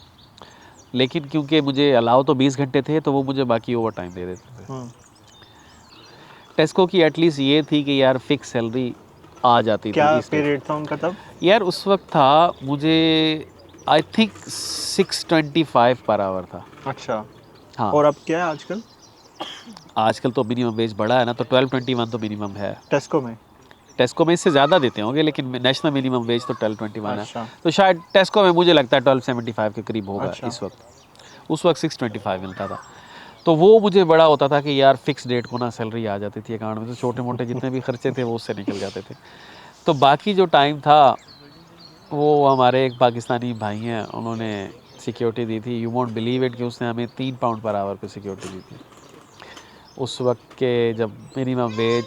लेकिन क्योंकि मुझे अलाउ तो 20 घंटे थे तो वो मुझे बाकी ओवर टाइम दे देते थे। टेस्को की एटलीस्ट ये थी कि यार फिक्स सैलरी आ जाती थी। क्या इस पे रेट था उनका तब? यार उस वक्त था मुझे आई थिंक 625 पर आवर था। अच्छा। हाँ, और अब क्या है आजकल आजकल तो मिनिमम वेज बढ़ा है ना, तो 1221 तो मिनिमम है। टेस्को में? टेस्को में इससे ज़्यादा देते होंगे, लेकिन नेशनल मिनिमम वेज तो 1221 है। अच्छा तो शायद टेस्को में मुझे लगता है 1275 के करीब होगा अच्छा। इस वक्त। उस वक्त 625 मिलता था। तो वो मुझे बड़ा होता था कि यार फिक्स डेट को ना सैलरी आ जाती थी अकाउंट में, तो छोटे मोटे जितने भी खर्चे थे वो उससे निकल जाते थे। तो बाकी जो टाइम था वो हमारे एक पाकिस्तानी भाई हैं, उन्होंने सिक्योरिटी दी थी। यू वोंट बिलीव इट कि उसने हमें 3 पाउंड पर आवर पे सिक्योरिटी दी थी। उस वक्त के जब मिनिमम वेज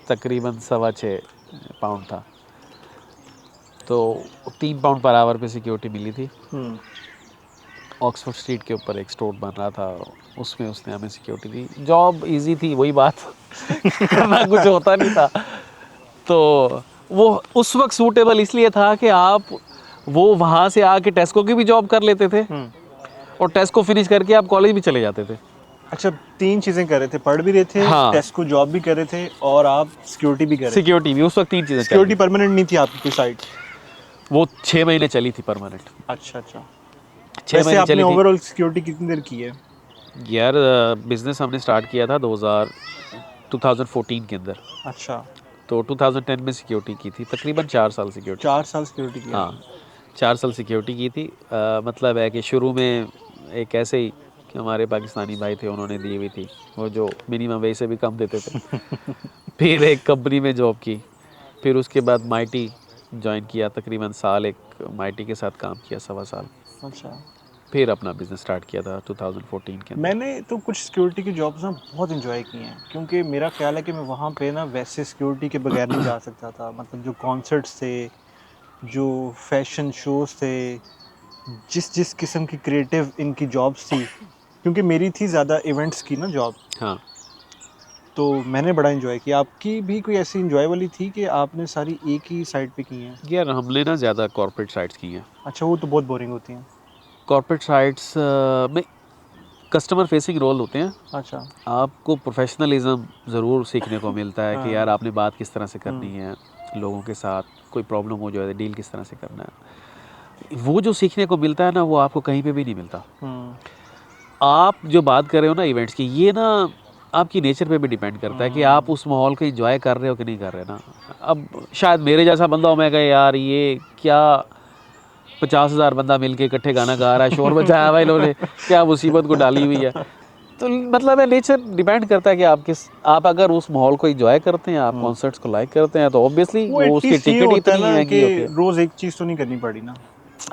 तकरीबन 6.25 पाउंड था, तो 3 पाउंड पर आवर पे सिक्योरिटी मिली थी। ऑक्सफोर्ड स्ट्रीट के ऊपर एक स्टोर बन रहा था, उसमें उसने हमें सिक्योरिटी दी। जॉब इजी थी, वही बात करना कुछ होता नहीं था। तो वो उस वक्त सूटेबल इसलिए था कि आप वो वहाँ से आके टेस्को की भी जॉब कर लेते थे और टेस्को फिनिश करके आप कॉलेज भी चले जाते थे। अच्छा, 3 चीजें कर रहे थे, पढ़ भी रहे थे, हाँ। टेस्को जॉब भी कर रहे थे और आप सिक्योरिटी भी कर रहे थे। सिक्योरिटी भी उस वक्त 3 चीज़ें चल सिक्योरिटी रही परमानेंट नहीं थी आपकी कोई साइट? थी। वो 6 महीने चली थी परमानेंट। अच्छा अच्छा। 6 वैसे महीने आपने चली थी। ओवरऑल सिक्योरिटी कितनी देर की है? यार बिजनेस हमने स्टार्ट किया था 2014 के अंदर, अच्छा, तो 2010 में सिक्योरिटी की थी, तकरीबन 4 साल सिक्योरिटी। 4 साल सिक्योरिटी की है। हाँ, 4 साल सिक्योरिटी की थी। मतलब है कि शुरू में एक ऐसे ही कि हमारे पाकिस्तानी भाई थे, उन्होंने दी हुई थी वो जो मिनिमम वेज से भी कम देते थे। फिर एक कंपनी में जॉब की, फिर उसके बाद माइटी ज्वाइन किया, तकरीबन साल एक माइटी के साथ काम किया, 1.25 साल। अच्छा। फिर अपना बिजनेस स्टार्ट किया था 2014 के अंदर। मैंने तो कुछ सिक्योरिटी की जॉब्स ना बहुत एंजॉय की हैं, क्योंकि मेरा ख्याल है कि मैं वहाँ पे ना वैसे सिक्योरिटी के बगैर नहीं जा सकता था। मतलब जो कॉन्सर्ट्स थे, जो फैशन शोज थे, जिस जिस किस्म की क्रिएटिव इनकी जॉब्स थी, क्योंकि मेरी थी ज़्यादा इवेंट्स की ना जॉब, हाँ तो मैंने बड़ा एंजॉय किया। आपकी भी कोई ऐसी एंजॉय वाली थी कि आपने सारी एक ही साइड पे की हैं? यार, हमने ना ज़्यादा कॉर्पोरेट साइट्स की हैं। अच्छा, वो तो बहुत बोरिंग होती हैं। कॉर्पोरेट साइट्स में कस्टमर फेसिंग रोल होते हैं। अच्छा। आपको प्रोफेशनलिज्म ज़रूर सीखने को मिलता है कि यार हाँ। आपने बात किस तरह से करनी है, लोगों के साथ कोई प्रॉब्लम हो जाए डील किस तरह से करना है। वो जो सीखने को मिलता है ना, वो आपको कहीं पे भी नहीं मिलता। आप जो बात कर रहे हो ना इवेंट्स की, ये ना आपकी नेचर पे भी डिपेंड करता है कि आप उस माहौल को एंजॉय कर रहे हो कि नहीं कर रहे ना। अब शायद मेरे जैसा बंदा हो, मैं कहे यार ये क्या 50,000 बंदा मिलके इकट्ठे गाना गा रहा है, शोर मचाया हुआ इन्होंने, क्या मुसीबत को डाली हुई है। तो मतलब है नेचर डिपेंड करता है कि आप अगर उस माहौल को एंजॉय करते हैं, आप कॉन्सर्ट्स को लाइक करते हैं, तो ऑब्वियसली वो वो उसकी एटलीस्ट ये टिकट होता है इतनी ना महंगी कि होती है। रोज एक चीज तो नहीं करनी पड़ी ना।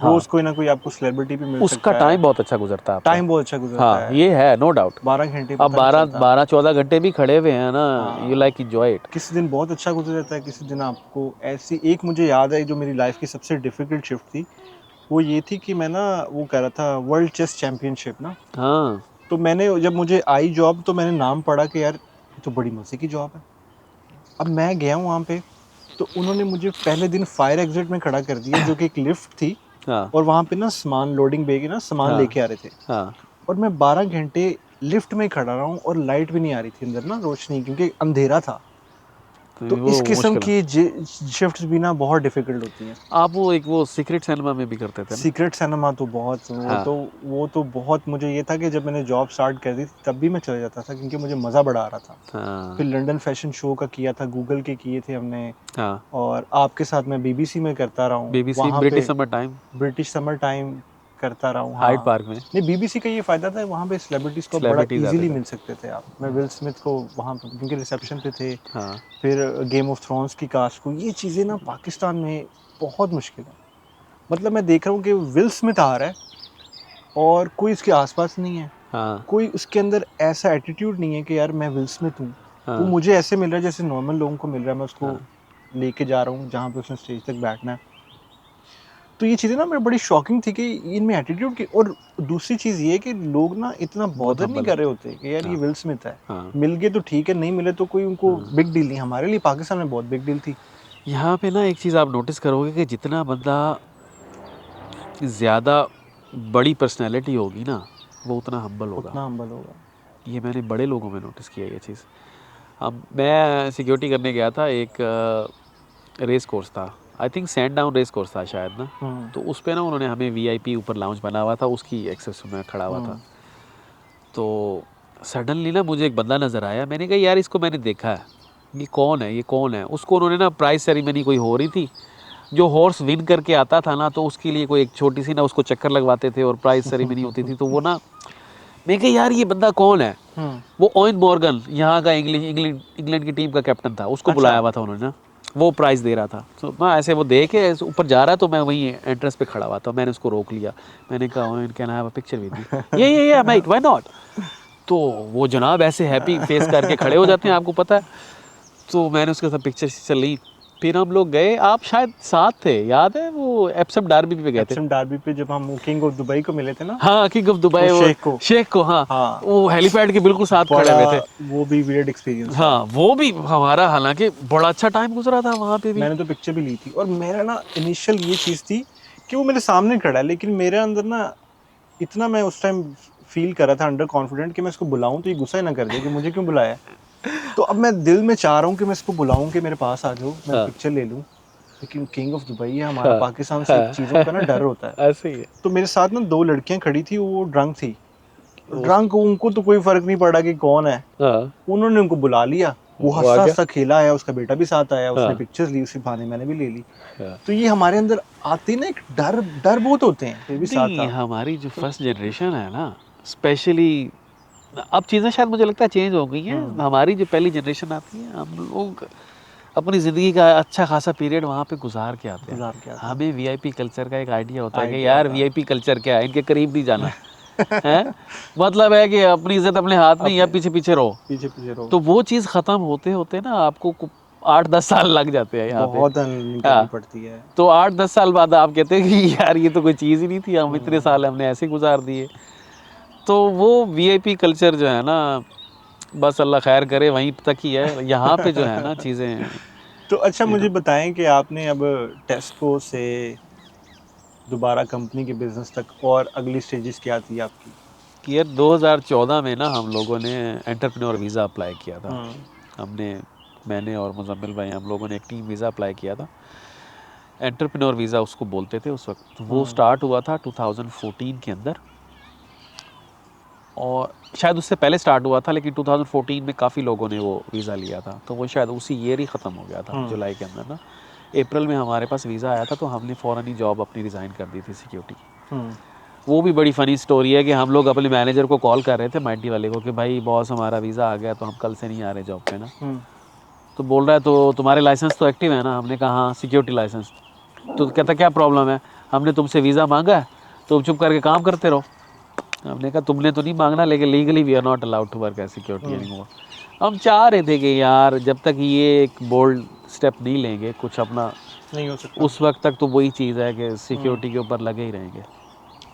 हाँ। रोज कोई ना कोई आपको सेलिब्रिटी भी मिल उसका सकता है। टाइम बहुत अच्छा गुजरता है आपका। टाइम बहुत अच्छा गुजरता हाँ, है। ये है नो डाउट। 12 घंटे अब पता नहीं चलता। 12-14 घंटे भी खड़े हुए हैं ना, यू लाइक एंजॉय इट। किसी दिन बहुत अच्छा गुजर जाता है, किसी दिन आपको ऐसी एक मुझे याद है जो मेरी लाइफ की सबसे डिफिकल्ट शिफ्ट थी, वो ये थी कि मैं ना वो कर रहा था वर्ल्ड चेस चैंपियनशिप ना। हाँ तो मैंने जब मुझे आई जॉब तो मैंने नाम पढ़ा कि यार ये तो बड़ी मजे की जॉब है। अब मैं गया हूँ वहाँ पे, तो उन्होंने मुझे पहले दिन फायर एग्जिट में खड़ा कर दिया, जो कि एक लिफ्ट थी, हाँ और वहाँ पे ना सामान लोडिंग बे के ना सामान हाँ लेके आ रहे थे। हाँ। और मैं 12 घंटे लिफ्ट में खड़ा रहा हूँ और लाइट भी नहीं आ रही थी अंदर ना, रोशनी, क्योंकि अंधेरा था। तो तो वो इस किस्म मुश्किल है। की शिफ्ट्स भी ना बहुत डिफिकल्ट होती हैं। आप वो सीक्रेट सिनेमा में भी करते थे ना? सीक्रेट सिनेमा तो बहुत हाँ वो तो बहुत, मुझे ये था कि जब मैंने जॉब स्टार्ट कर दी तब भी मैं चले जाता था, क्योंकि मुझे मज़ा बड़ा आ रहा था। हाँ फिर लंदन फैशन शो का किया था, गूगल के किए थे हमने, हाँ। और आपके साथ मैं बीबीसी में करता रहा हूँ BBC वहाँ पे, British summer time, British summer time करता रहा हूँ। हाइड हाँ, पार्क में। नहीं, बीबीसी का ये फ़ायदा था, वहाँ पे सेलिब्रिटीज़ को बड़ा सेलिब्रिटीज आते इजीली थे। मिल सकते थे आप। मैं विल स्मिथ को वहाँ पे, क्योंकि रिसेप्शन पे थे, हाँ फिर गेम ऑफ थ्रोन्स की कास्ट को, ये चीज़ें ना पाकिस्तान में बहुत मुश्किल है। मतलब मैं देख रहा हूँ कि विल स्मिथ आ रहा है और कोई उसके आसपास नहीं है, हाँ कोई उसके अंदर ऐसा एटीट्यूड नहीं है कि यार मैं विल स्मिथ हूँ। वो हाँ मुझे ऐसे मिल रहा है जैसे नॉर्मल लोगों को मिल रहा है, मैं उसको हाँ। लेके जा रहा हूँ जहाँ पे उसने स्टेज तक बैठना है। तो ये चीज़ें ना मेरे बड़ी शॉकिंग थी कि इनमें एटीट्यूड की, और दूसरी चीज़ ये है कि लोग ना इतना बहुत बॉदर नहीं हम्बल कर है। रहे होते कि यार ये हाँ विल स्मिथ है, हाँ मिल गए तो ठीक है, नहीं मिले तो कोई उनको हाँ बिग डील नहीं। हमारे लिए पाकिस्तान में बहुत बिग डील थी यहाँ पे ना एक चीज़ आप नोटिस करोगे कि जितना बंदा ज़्यादा बड़ी पर्सनैलिटी होगी ना वो उतना हम्बल होगा। उतना हम्बल होगा। ये मैंने बड़े लोगों में नोटिस किया ये चीज़। अब मैं सिक्योरिटी करने गया था, एक रेस कोर्स था, आई थिंक सैंडाउन रेस कोर्स था शायद ना। तो उस पे ना उन्होंने हमें वीआईपी ऊपर लाउंज बना हुआ था, उसकी एक्सेस में खड़ा हुआ था। तो सडनली ना मुझे एक बंदा नज़र आया, मैंने कहा यार इसको मैंने देखा है, ये कौन है, ये कौन है। उसको उन्होंने ना प्राइज़ सेरेमनी कोई हो रही थी, जो हॉर्स विन करके आता था ना तो उसके लिए कोई एक छोटी सी ना उसको चक्कर लगवाते थे और प्राइज़ सेरेमनी होती थी। तो वो ना मैं कहा यार ये बंदा कौन है। वो ओवन मॉर्गन यहाँ का इंग्लैंड की टीम का कैप्टन था, उसको बुलाया हुआ था उन्होंने ना, वो प्राइज़ दे रहा था। तो मैं ऐसे वो देख के ऊपर जा रहा तो मैं वहीं एंट्रेंस पे खड़ा हुआ था, मैंने उसको रोक लिया। मैंने कहा oven can I have a picture with you. ये माइक व्हाई नॉट। तो वो जनाब ऐसे हैप्पी फेस करके खड़े हो जाते हैं, आपको पता है। तो मैंने उसके साथ पिक्चर चल ली, फिर हम लोग गए, आप शायद साथ थे, याद है वो एप्सम डार्बी पे गए थे। एप्सम डार्बी पे जब हम किंग ऑफ दुबई को मिले थे ना। हाँ किंग ऑफ दुबई, वो शेख को हाँ, हाँ। वो हेलीपैड के बिल्कुल साथ खड़े हुए थे। वो भी वियर्ड एक्सपीरियंस। हाँ वो भी हमारा, हालांकि बड़ा अच्छा टाइम गुजरा था वहाँ पे भी। मैंने तो पिक्चर भी ली थी और मेरा ना इनिशियल ये चीज़ थी कि वो मेरे सामने खड़ा है, लेकिन मेरे अंदर ना इतना मैं उस टाइम फील कर रहा था अंडर कॉन्फिडेंट कि मैं इसको बुलाऊं तो ये गुस्सा ही ना कर दे कि मुझे क्यों बुलाया। तो अब मैं दिल में चाह रहा हूँ कि मैं इसको बुलाऊं कि मेरे पास आ जाओ, मैं पिक्चर ले लूं, लेकिन किंग ऑफ दुबई है हमारा, पाकिस्तान से चीज़ों का ना डर होता है। ऐसे ही है। तो मेरे साथ ना 2 लड़कियां खड़ी थी, वो ड्रंक थी। ड्रंक उनको तो कोई फर्क नहीं पड़ा कि कौन है, उन्होंने उनको बुला लिया। वो हंसता हंसता खेला आया, उसका बेटा भी साथ आया, उसने पिक्चर्स ली, उसी बहाने मैंने भी ले ली। तो ये हमारे अंदर आते ना एक डर बहुत होते हैं, फिर भी साथ नहीं, हमारी जो फर्स्ट जनरेशन है ना, स्पेशली अब चीज़ें शायद मुझे लगता है चेंज हो गई हैं। हमारी जो पहली जनरेशन आती है, हम लोग अपनी ज़िंदगी का अच्छा खासा पीरियड वहाँ पे गुजार के आते हैं। हमें वीआईपी कल्चर का एक आइडिया होता है कि यार वीआईपी कल्चर क्या है, इनके करीब नहीं जाना है। मतलब है कि अपनी इज्जत अपने हाथ में, या पीछे पीछे रहो। तो वो चीज़ ख़त्म होते होते ना आपको 8-10 साल लग जाते हैं यहाँ पे, बहुत करनी पड़ती है। तो 8-10 साल बाद आप कहते हैं कि यार ये तो कोई चीज़ ही नहीं थी, हम इतने साल हमने ऐसे गुजार दिए। तो वो वीआईपी कल्चर जो है ना, बस अल्लाह खैर करे वहीं तक ही है। यहाँ पे जो है ना चीज़ें। तो अच्छा मुझे बताएं कि आपने अब टेस्को से दोबारा कंपनी के बिजनेस तक और अगली स्टेजेस क्या थी आपकी? कि यार 2014 में ना हम लोगों ने एंटरप्रेन्योर वीज़ा अप्लाई किया था। मैंने और मुजम्मिल भाई, हम लोगों ने एक टीम वीज़ा अप्लाई किया था। एंटरप्रेन्योर वीज़ा उसको बोलते थे उस वक्त। वो स्टार्ट हुआ था 2014 के अंदर, और शायद उससे पहले स्टार्ट हुआ था, लेकिन 2014 में काफ़ी लोगों ने वो वीज़ा लिया था, तो वो शायद उसी ईयर ही ख़त्म हो गया था, जुलाई के अंदर ना। अप्रैल में हमारे पास वीज़ा आया था, तो हमने फ़ौरन ही जॉब अपनी रिज़ाइन कर दी थी सिक्योरिटी की। वो भी बड़ी फ़नी स्टोरी है कि हम लोग अपने मैनेजर को कॉल कर रहे थे, माइटी वाले को, कि भाई बॉस हमारा वीज़ा आ गया, तो हम कल से नहीं आ रहे जॉब पे ना। तो बोल रहा है तो तुम्हारे लाइसेंस तो एक्टिव है ना? हमने कहा हाँ सिक्योरिटी लाइसेंस। तो कहता क्या प्रॉब्लम है, हमने तुमसे वीज़ा मांगा है, तुम चुप करके काम करते रहो। हमने कहा तुमने तो नहीं मांगना, लेकिन legally we are not allowed to work as security anymore. हम चाह रहे थे कि यार जब तक ये एक बोल्ड स्टेप नहीं लेंगे, कुछ अपना नहीं हो सकता। उस वक्त तक तो वही चीज़ है कि सिक्योरिटी के ऊपर लगे ही रहेंगे।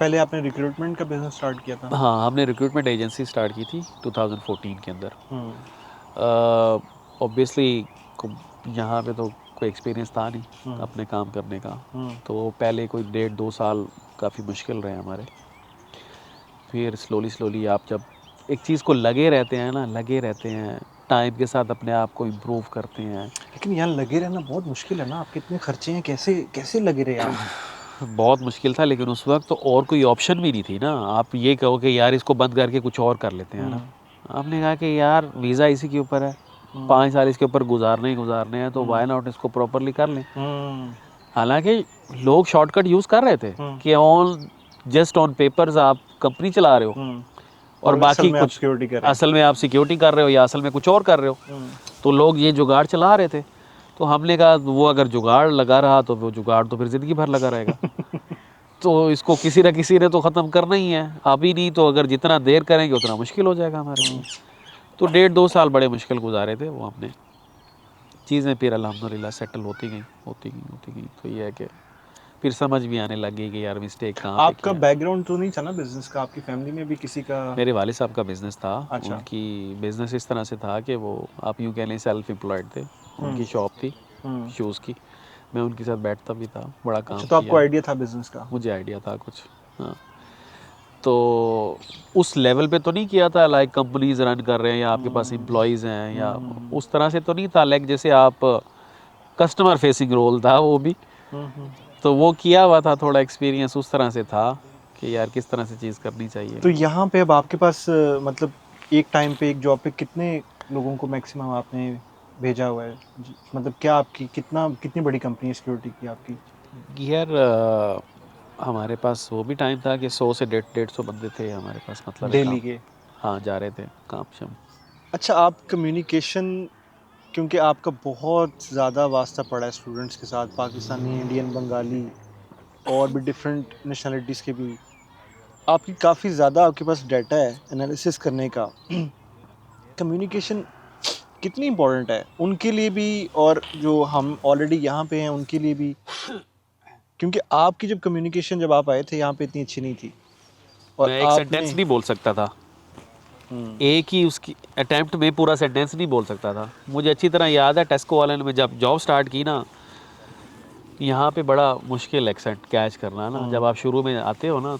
पहले आपने रिक्रूटमेंट का बिजनेस स्टार्ट किया था? हाँ, हमने रिक्रूटमेंट एजेंसी स्टार्ट की थी 2014 के अंदर। ऑब्वियसली यहाँ पे तो कोई एक्सपीरियंस था नहीं अपने काम करने का, तो पहले कोई 1.5-2 साल काफ़ी मुश्किल रहे हमारे। फिर स्लोली आप जब एक चीज़ को लगे रहते हैं, टाइम के साथ अपने आप को इम्प्रूव करते हैं। लेकिन यहाँ लगे रहना बहुत मुश्किल है ना, आपके इतने खर्चे हैं, कैसे लगे रहे आप? बहुत मुश्किल था, लेकिन उस वक्त तो और कोई ऑप्शन भी नहीं थी ना। आप ये कहो कि यार इसको बंद करके कुछ और कर लेते हैं ना। आपने कहा कि यार वीज़ा इसी के ऊपर है, 5 साल इसके ऊपर गुजारने हैं, तो वाई नॉट इसको प्रॉपरली कर लें। हालांकि लोग शॉर्टकट यूज़ कर रहे थे कि जस्ट ऑन पेपर्स आप कंपनी चला रहे हो और बाकी कुछ असल में आप सिक्योरिटी कर रहे हो या असल में कुछ और कर रहे हो। तो लोग ये जुगाड़ चला रहे थे, तो हमने कहा वो अगर जुगाड़ लगा रहा तो वो जुगाड़ तो फिर ज़िंदगी भर लगा रहेगा। तो इसको किसी न किसी ने तो ख़त्म करना ही है, अभी नहीं तो अगर जितना देर करेंगे उतना मुश्किल हो जाएगा हमारे लिए। तो 1.5-2 साल बड़े मुश्किल गुजारे थे वो हमने। चीज़ें फिर अल्हम्दुलिल्लाह सेटल होती गई। तो ये है कि फिर समझ भी आने लग गई कि यार मिस्टेक कहाँ पे आपका बैकग्राउंड तो नहीं था ना बिजनेस का? आपकी फैमिली में भी किसी का? मेरे वालिद साहब का बिज़नेस था। अच्छा। उनकी बिज़नेस इस तरह से था कि वो आप यूँ कह लें सेल्फ एम्प्लॉयड थे। उनकी शॉप थी, शूज़ की, मैं उनके साथ बैठता भी था, बड़ा काम अच्छा, तो आपको किया। आइडिया था बिजनेस का? मुझे आइडिया था कुछ, हाँ। तो उस लेवल पे तो नहीं किया था लाइक कंपनीज रन कर रहे हैं या आपके पास एम्प्लॉयज़ हैं या उस तरह से तो नहीं था, लाइक जैसे आप कस्टमर फेसिंग रोल था वो भी, तो वो किया हुआ था, थोड़ा एक्सपीरियंस उस तरह से था कि यार किस तरह से चीज़ करनी चाहिए। तो यहाँ पे अब आपके पास मतलब एक टाइम पे एक जॉब पे कितने लोगों को मैक्सिमम आपने भेजा हुआ है? मतलब क्या आपकी कितनी बड़ी कंपनी है सिक्योरिटी की आपकी? यार हमारे पास वो भी टाइम था कि 100 से 150 बंदे थे हमारे पास, मतलब एक डेली काम, के? हाँ जा रहे थे काम शाम। अच्छा, आप कम्युनिकेशन, क्योंकि आपका बहुत ज़्यादा वास्ता पड़ा है स्टूडेंट्स के साथ, पाकिस्तानी, इंडियन, बंगाली और भी डिफरेंट नेशनलिटीज़ के भी, आपकी काफ़ी ज़्यादा आपके पास डाटा है एनालिसिस करने का। कम्युनिकेशन कितनी इम्पोर्टेंट है उनके लिए भी और जो हम ऑलरेडी यहाँ पे हैं उनके लिए भी? क्योंकि आपकी जब कम्युनिकेशन जब आप आए थे यहाँ पे इतनी अच्छी नहीं थी और मैं एक आपने सेंटेंस नहीं बोल सकता था, एक ही उसकी अटेम्प्ट में पूरा सेंटेंस नहीं बोल सकता था। मुझे अच्छी तरह याद है टेस्को वाले ने जब जॉब स्टार्ट की ना, यहाँ पे बड़ा मुश्किल एक्सेंट कैच करना ना, जब आप शुरू में आते हो ना,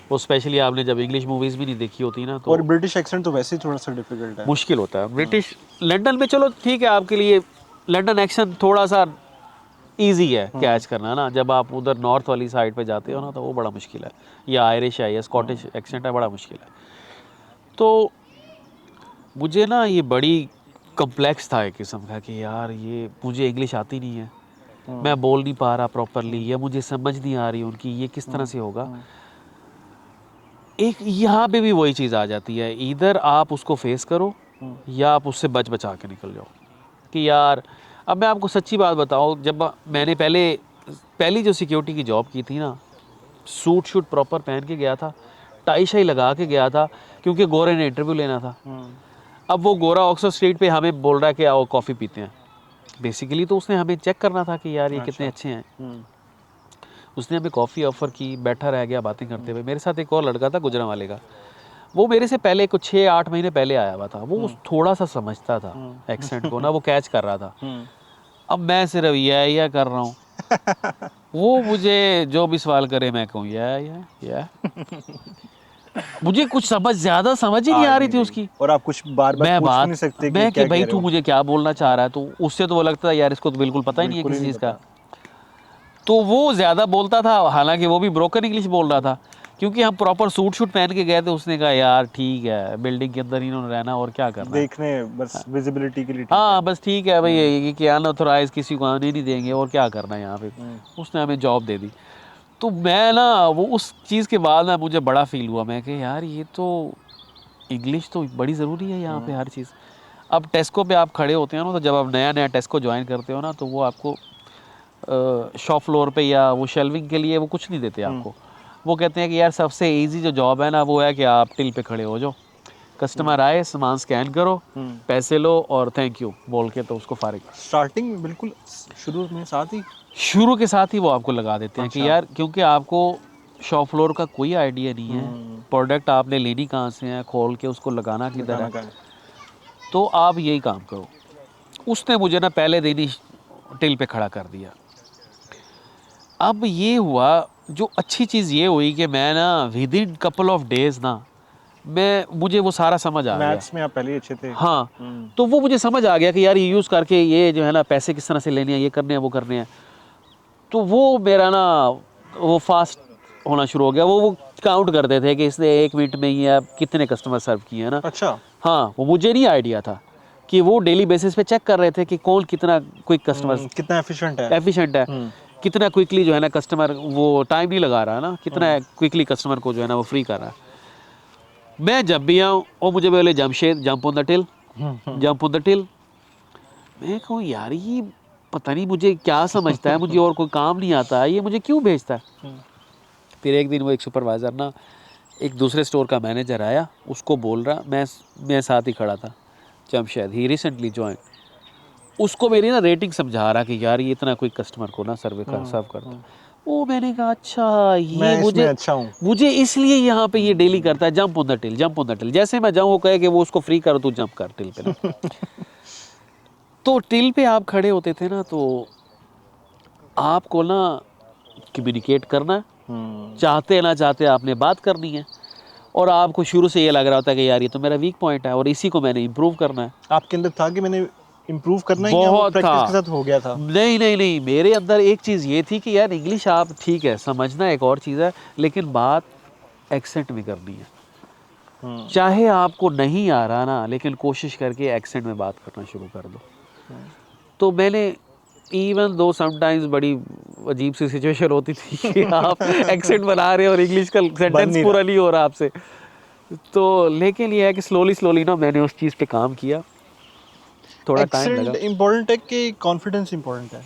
वो स्पेशली आपने जब इंग्लिश मूवीज़ भी नहीं देखी होती ना, तो और ब्रिटिश एक्सेंट तो वैसे ही थोड़ा सा डिफिकल्ट है। मुश्किल होता है। ब्रिटिश लंदन में चलो ठीक है, आपके लिए लंदन एक्सेंट थोड़ा सा इजी है कैच करना ना, जब आप उधर नॉर्थ वाली साइड पे जाते हो ना तो वो बड़ा मुश्किल है, या आयरिश है या स्कॉटिश एक्सेंट है, बड़ा मुश्किल है। तो मुझे ना ये बड़ी कम्प्लेक्स था एक किस्म का कि यार ये मुझे इंग्लिश आती नहीं है, मैं बोल नहीं पा रहा प्रॉपरली, या मुझे समझ नहीं आ रही उनकी, ये किस तरह से होगा। एक यहाँ पे भी वही चीज़ आ जाती है, इधर आप उसको फेस करो या आप उससे बच बचा के निकल जाओ कि यार। अब मैं आपको सच्ची बात बताऊँ, जब मैंने पहली जो सिक्योरिटी की जॉब की थी ना, सूट शूट प्रॉपर पहन के गया था, टाई शाई लगा के गया था, क्योंकि गोरे ने इंटरव्यू लेना था। अब वो गोरा ऑक्सफोर्ड स्ट्रीट पे हमें बोल रहा है कि आओ कॉफ़ी पीते हैं, बेसिकली तो उसने हमें चेक करना था कि यार ये कितने अच्छे हैं। उसने हमें कॉफ़ी ऑफ़र की, बैठा रह गया बातें करते हुए। मेरे साथ एक और लड़का था गुजरांवाले का, वो मेरे से पहले कुछ 6-8 महीने पहले आया हुआ था, वो थोड़ा सा समझता था एक्सेंट को ना, वो कैच कर रहा था। अब मैं सिर्फ यह कर रहा हूँ, वो मुझे जो भी सवाल करे मैं कहूँ या मुझे कुछ ज़्यादा समझ ही नहीं आ रही थी उसकी। और आप कुछ बार बार मैं पूछ भी बात नहीं सकते मैं कि क्या भाई कह रहे तू हो। मुझे क्या बोलना चाह रहा है, तो उससे तो वो लगता है यार इसको तो बिल्कुल पता ही नहीं है बिल्कुल किसी ही चीज़ नहीं का। तो वो ज़्यादा बोलता था, हालांकि वो भी ब्रोकन इंग्लिश बोल रहा था, क्योंकि हम प्रॉपर सूट शूट पहन के गए थे। उसने कहा यार ठीक है, बिल्डिंग के अंदर इन्होंने रहना और क्या करना है, देखने बस विजिबिलिटी के लिए ठीक है। हाँ बस ठीक है भाई, ये कि अनऑथोराइज किसी को आने नहीं देंगे और क्या करना है यहाँ पे। उसने हमें जॉब दे दी। तो मैं ना वो उस चीज़ के बाद ना मुझे बड़ा फील हुआ, मैं कि यार ये तो इंग्लिश तो बड़ी ज़रूरी है यहाँ पे हर चीज़। अब टेस्को पे आप खड़े होते हो ना, तो जब आप नया नया टेस्को ज्वाइन करते हो ना, तो वो आपको शॉप फ्लोर पे या वो शेल्विंग के लिए वो कुछ नहीं देते आपको। वो कहते हैं कि यार सबसे इजी जो जॉब है ना वो है कि आप टिल पे खड़े हो जाओ, कस्टमर आए सामान स्कैन करो, पैसे लो और थैंक यू बोल के तो उसको फारिग। स्टार्टिंग में बिल्कुल शुरू के साथ ही वो आपको लगा देते हैं कि यार, क्योंकि आपको शॉप फ्लोर का कोई आइडिया नहीं है, प्रोडक्ट आपने लेनी कहाँ से है, खोल के उसको लगाना किधर है, तो आप यही काम करो। उसने मुझे ना पहले दिन ही टिल पे खड़ा कर दिया। अब ये हुआ, जो अच्छी चीज़ ये हुई कि मैं ना with in couple of days ना मुझे वो सारा समझ आ गया। मैथ्स में आप पहले ही अच्छे थे। हाँ, तो वो मुझे समझ आ गया कि यार ये यूज़ करके ये जो है ना पैसे किस तरह से लेने हैं, ये करने हैं वो करने हैं। तो वो मेरा ना वो फास्ट होना शुरू हो गया। वो काउंट करते थे कि इसने 1 मिनट में ही आप कितने कस्टमर सर्व किए हैं ना। अच्छा। हाँ, वो मुझे नहीं आइडिया था कि वो डेली बेसिस पे चेक कर रहे थे कि कौन कितना क्विक कस्टमर कितना एफिशिएंट है, कितना क्विकली जो है ना कस्टमर, वो टाइम नहीं लगा रहा ना, कितना क्विकली कस्टमर को जो है ना वो फ्री कर रहा है। मैं जब भी आऊँ वो मुझे बोले Jamshed jump on the till, jump on the till. मैं कहूँ यार ये पता नहीं मुझे क्या समझता है, मुझे और कोई काम नहीं आता है, ये मुझे क्यों भेजता है। फिर एक दिन वो एक सुपरवाइज़र ना, एक दूसरे स्टोर का मैनेजर आया, उसको बोल रहा, मैं साथ ही खड़ा था, जमशेद ही रिसेंटली ज्वाइन, उसको मेरी ना रेटिंग समझा रहा कि यार ये इतना कोई कस्टमर को ना सर्व करता। वो मैंने कहा अच्छा ये मुझे इसलिए यहाँ पे ये डेली करता है, jump on the till, jump on the till. जैसे मैं जाऊँ वो कहे कि वो उसको फ्री करो, तू जंप कर टिल पे ना। तो टिल पे आप खड़े होते थे ना, तो आपको ना कम्युनिकेट करना है, चाहते ना चाहते आपने बात करनी है, और आपको शुरू से ये लग रहा होता है कि यार ये तो मेरा वीक पॉइंट है और इसी को मैंने इम्प्रूव करना है। आपके अंदर था कि मैंने इम्प्रूव करना है, या वो बहुत प्रैक्टिस था। के साथ हो गया था? नहीं नहीं नहीं, मेरे अंदर एक चीज़ ये थी कि यार इंग्लिश आप ठीक है समझना एक और चीज़ है, लेकिन बात एक्सेंट में करनी है। चाहे आपको नहीं आ रहा ना, लेकिन कोशिश करके एक्सेंट में बात करना शुरू कर दो। तो मैंने इवन दो समटाइम्स बड़ी अजीब सी सिचुएशन होती थी कि आप एक्सेंट बना रहे हो और इंग्लिश का सेंटेंस नहीं पूरा रहा। नहीं हो रहा आपसे। तो लेकिन ये है कि स्लोली स्लोली ना मैंने उस चीज़ पे काम किया, थोड़ा टाइम एक्सेंट लगा। इम्पोर्टेंट है कि कॉन्फिडेंस इम्पोर्टेंट है?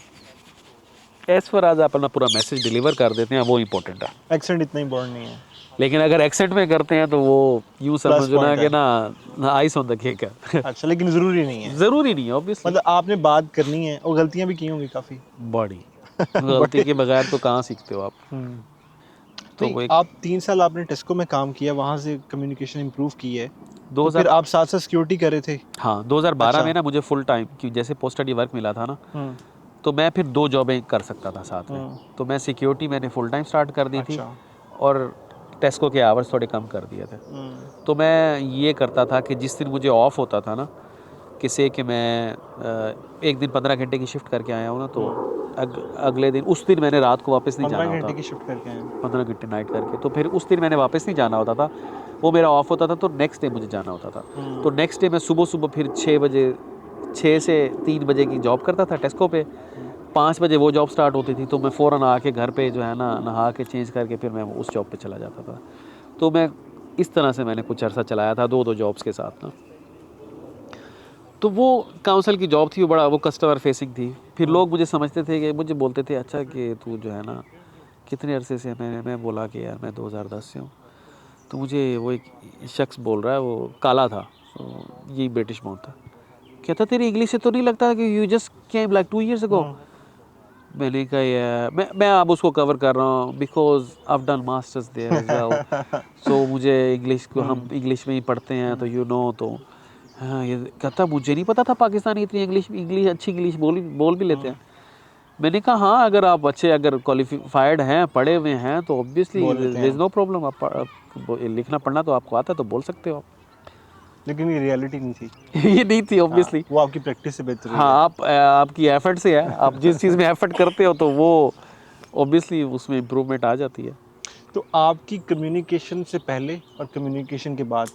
एज फॉर आज आप अपना पूरा मैसेज डिलीवर कर देते हैं वो इम्पोर्टेंट है, एक्सेंट इतना इम्पोर्टेंट नहीं है। लेकिन अगर एक्सेंट में करते हैं तो वो यूँ प्लस समझना पॉइंट कि है। ना आइस ऑन द केक है। अच्छा, लेकिन ज़रूरी नहीं है। ज़रूरी नहीं है ऑब्वियसली। मतलब आपने बात करनी है, और गलतियाँ भी की होंगी काफ़ी। बड़ी गलती के बगैर तो कहाँ सीखते हो आप। तो नहीं, वो एक आप 3 साल आपने टेस्को में काम किया, वहाँ से कम्युनिकेशन इम्प्रूव की है, तो 2000 फिर आप साथ साथ सिक्योरिटी कर रहे थे? हाँ 2012 अच्छा। में ना मुझे फुल टाइम की जैसे पोस्ट स्टडी वर्क मिला था ना, हम्म, तो मैं फिर 2 जॉबें कर सकता था साथ में। तो मैं सिक्योरिटी मैंने फुल टाइम स्टार्ट कर दी थी, अच्छा। और टेस्को के आवर्स थोड़े कम कर दिए थे। तो मैं ये करता था कि जिस दिन मुझे ऑफ होता था ना, किसी कि मैं एक दिन 15 घंटे की शिफ्ट करके आया हूँ ना, तो अगले दिन उस दिन मैंने रात को वापस नहीं 15 जाना घंटे होता। की शिफ्ट करके आए? 15 घंटे नाइट करके, तो फिर उस दिन मैंने वापस नहीं जाना होता था, वो मेरा ऑफ होता था, तो नेक्स्ट डे मुझे जाना होता था। तो नेक्स्ट डे मैं सुबह सुबह फिर 6 से 3 बजे की जॉब करता था टेस्को पे, 5 बजे वो जॉब स्टार्ट होती थी, तो मैं फ़ौरन आके घर पे जो है ना नहा के चेंज करके फिर मैं उस जॉब पे चला जाता था। तो मैं इस तरह से मैंने कुछ अरसा चलाया था 2 जॉब्स के साथ ना। तो वो काउंसिल की जॉब थी, वो कस्टमर फेसिंग थी। फिर लोग मुझे समझते थे कि मुझे बोलते थे अच्छा कि तू जो है ना कितने अरसे से, मैं बोला कि यार मैं 2010 से हूँ। तो मुझे वो एक शख्स बोल रहा है, वो काला था, तो यही ब्रिटिश बॉन्ड था, कहता तेरी इंग्लिश से तो नहीं लगता कि you just came like 2 years ago। मैंने कहा यार मैं अब उसको कवर कर रहा हूँ because I done masters there as well, so मुझे इंग्लिश को हम इंग्लिश में ही पढ़ते हैं तो यू नो। तो हाँ, ये कहता मुझे नहीं पता था पाकिस्तानी इतनी इंग्लिश अच्छी इंग्लिश बोल भी लेते हैं। मैंने कहा हाँ, अगर आप अच्छे अगर क्वालिफाइड हैं, पढ़े हुए हैं, तो ऑब्वियसली बोल लेते देयर इज़ हैं। No problem. आप लिखना पढ़ना तो आपको आता है तो बोल सकते हो लेकिन ये रियलिटी नहीं थी। आप। ये नहीं थी हाँ, ऑब्वियसली। वो आपकी प्रैक्टिस से बेहतर हुई हाँ, है। आपकी एफर्ट से है, आप जिस चीज़ में एफर्ट करते हो तो वो ऑब्वियसली उसमें इम्प्रूवमेंट आ जाती है। तो आपकी कम्युनिकेशन से पहले और कम्युनिकेशन के बाद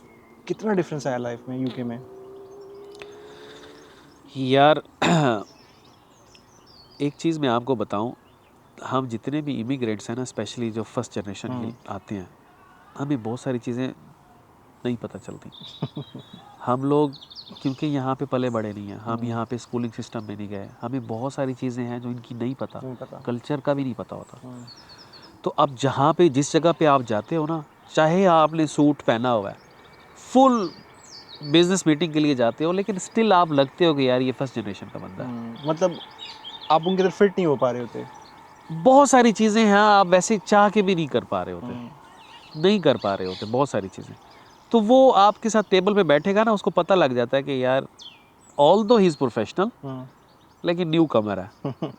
कितना डिफरेंस आया लाइफ में यूके में? यार एक चीज़ मैं आपको बताऊं, हम जितने भी इमिग्रेंट्स हैं ना, स्पेशली जो फर्स्ट जनरेशन के आते हैं, हमें बहुत सारी चीज़ें नहीं पता चलती। हम लोग क्योंकि यहाँ पे पले बड़े नहीं हैं, हम यहाँ पे स्कूलिंग सिस्टम में नहीं गए, हमें बहुत सारी चीज़ें हैं जो इनकी नहीं पता, कल्चर का भी नहीं पता होता। तो अब जहाँ पे जिस जगह पे आप जाते हो ना, चाहे आपने सूट पहना हुआ है, फुल बिजनेस मीटिंग के लिए जाते हो, लेकिन स्टिल आप लगते हो कि यार ये फर्स्ट जनरेशन का बंदा है। मतलब आप उनके तरफ फिट नहीं हो पा रहे होते। बहुत सारी चीज़ें हैं आप वैसे चाह के भी नहीं कर पा रहे होते, नहीं कर पा रहे होते बहुत सारी चीज़ें। तो वो आपके साथ टेबल पे बैठेगा ना, उसको पता लग जाता है कि यार ऑल्दो ही इज़ प्रोफेशनल, लेकिन न्यू कमर है।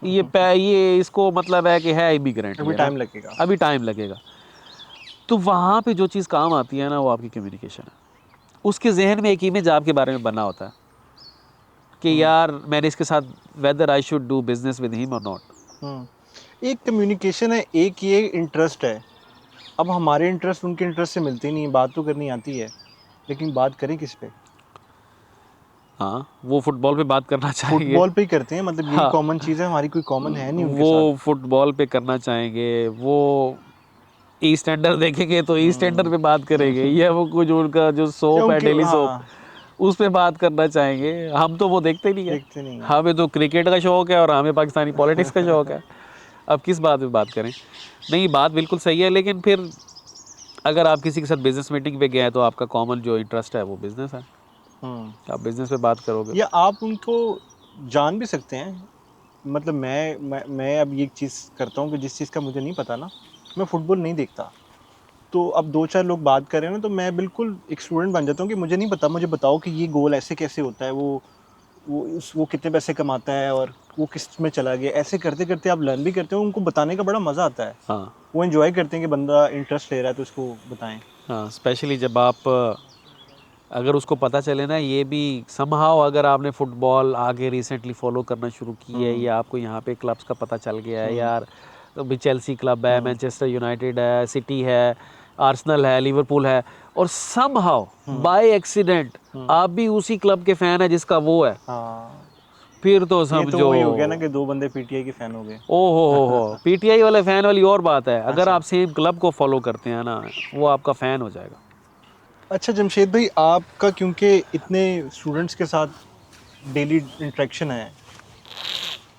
ये इसको मतलब है कि है इमिग्रेंट, अभी टाइम लगेगा। अभी टाइम लगेगा। तो वहाँ पे जो चीज़ काम आती है ना, वो आपकी कम्युनिकेशन है। उसके जहन में एक इमेज आपके बारे में बना होता है कि यार मैंने इसके साथ whether I should do business with him और नॉट। एक कम्युनिकेशन है, एक ये इंटरेस्ट है। अब हमारे इंटरेस्ट उनके इंटरेस्ट से मिलते ही नहीं। बात तो करनी आती है, लेकिन बात करें किस पे? हाँ, वो फुटबॉल पे बात करना चाहेंगे। फुटबॉल पे ही करते हैं, मतलब यही हाँ, कॉमन चीज़ है हमारी, कोई कॉमन है नहीं उनके वो साथ। फुटबॉल पे करना चाहेंगे, वो ईस्ट एंडर देखेंगे तो ईस्ट एंडर पे बात करेंगे, या वो कुछ उनका जो सोप है, डेली सोप, हाँ, उस पे बात करना चाहेंगे। हम तो वो देखते नहीं है, देखते नहीं है। हमें तो क्रिकेट का शौक है और हमें पाकिस्तानी पॉलिटिक्स का शौक है। अब किस बात पे बात करें? नहीं, बात बिल्कुल सही है, लेकिन फिर अगर आप किसी के साथ बिजनेस मीटिंग पे गए हैं तो आपका कॉमन जो इंटरेस्ट है वो बिजनेस है, आप बिजनेस पे बात करोगे। या आप उनको जान भी सकते हैं। मतलब मैं अब ये चीज़ करता हूँ कि जिस चीज़ का मुझे नहीं पता ना, मैं फुटबॉल नहीं देखता। तो अब 2-4 लोग बात कर रहे हैं ना, तो मैं बिल्कुल एक स्टूडेंट बन जाता हूँ कि मुझे नहीं पता, मुझे बताओ कि ये गोल ऐसे कैसे होता है, वो वो कितने पैसे कमाता है और वो किस में चला गया, ऐसे करते करते आप लर्न भी करते हो, उनको बताने का बड़ा मज़ा आता है। हाँ वो एंजॉय करते हैं कि बंदा इंटरेस्ट ले रहा है तो उसको बताएं। हाँ, स्पेशली जब आप अगर उसको पता चले ना, ये भी समहाउ अगर आपने फुटबॉल आगे रिसेंटली फॉलो करना शुरू की है या आपको यहाँ पे क्लब्स का पता चल गया है यार, तो भी चेल्सी क्लब है, मैनचेस्टर यूनाइटेड है, सिटी है, आर्सेनल है, लिवरपूल है, और समहाउ बाय एक्सीडेंट आप भी उसी क्लब के फैन है जिसका वो है, हाँ, फिर तो ये तो समझो वही हो गया ना कि दो बंदे पीटीआई के फैन हो गए। ओ हो पीटीआई वाले फैन वाली और बात है, अगर आप सेम क्लब को फॉलो करते हैं ना, वो आपका फैन हो जाएगा। अच्छा जमशेद भाई, आपका क्योंकि इतने स्टूडेंट्स के साथ डेली इंटरेक्शन है,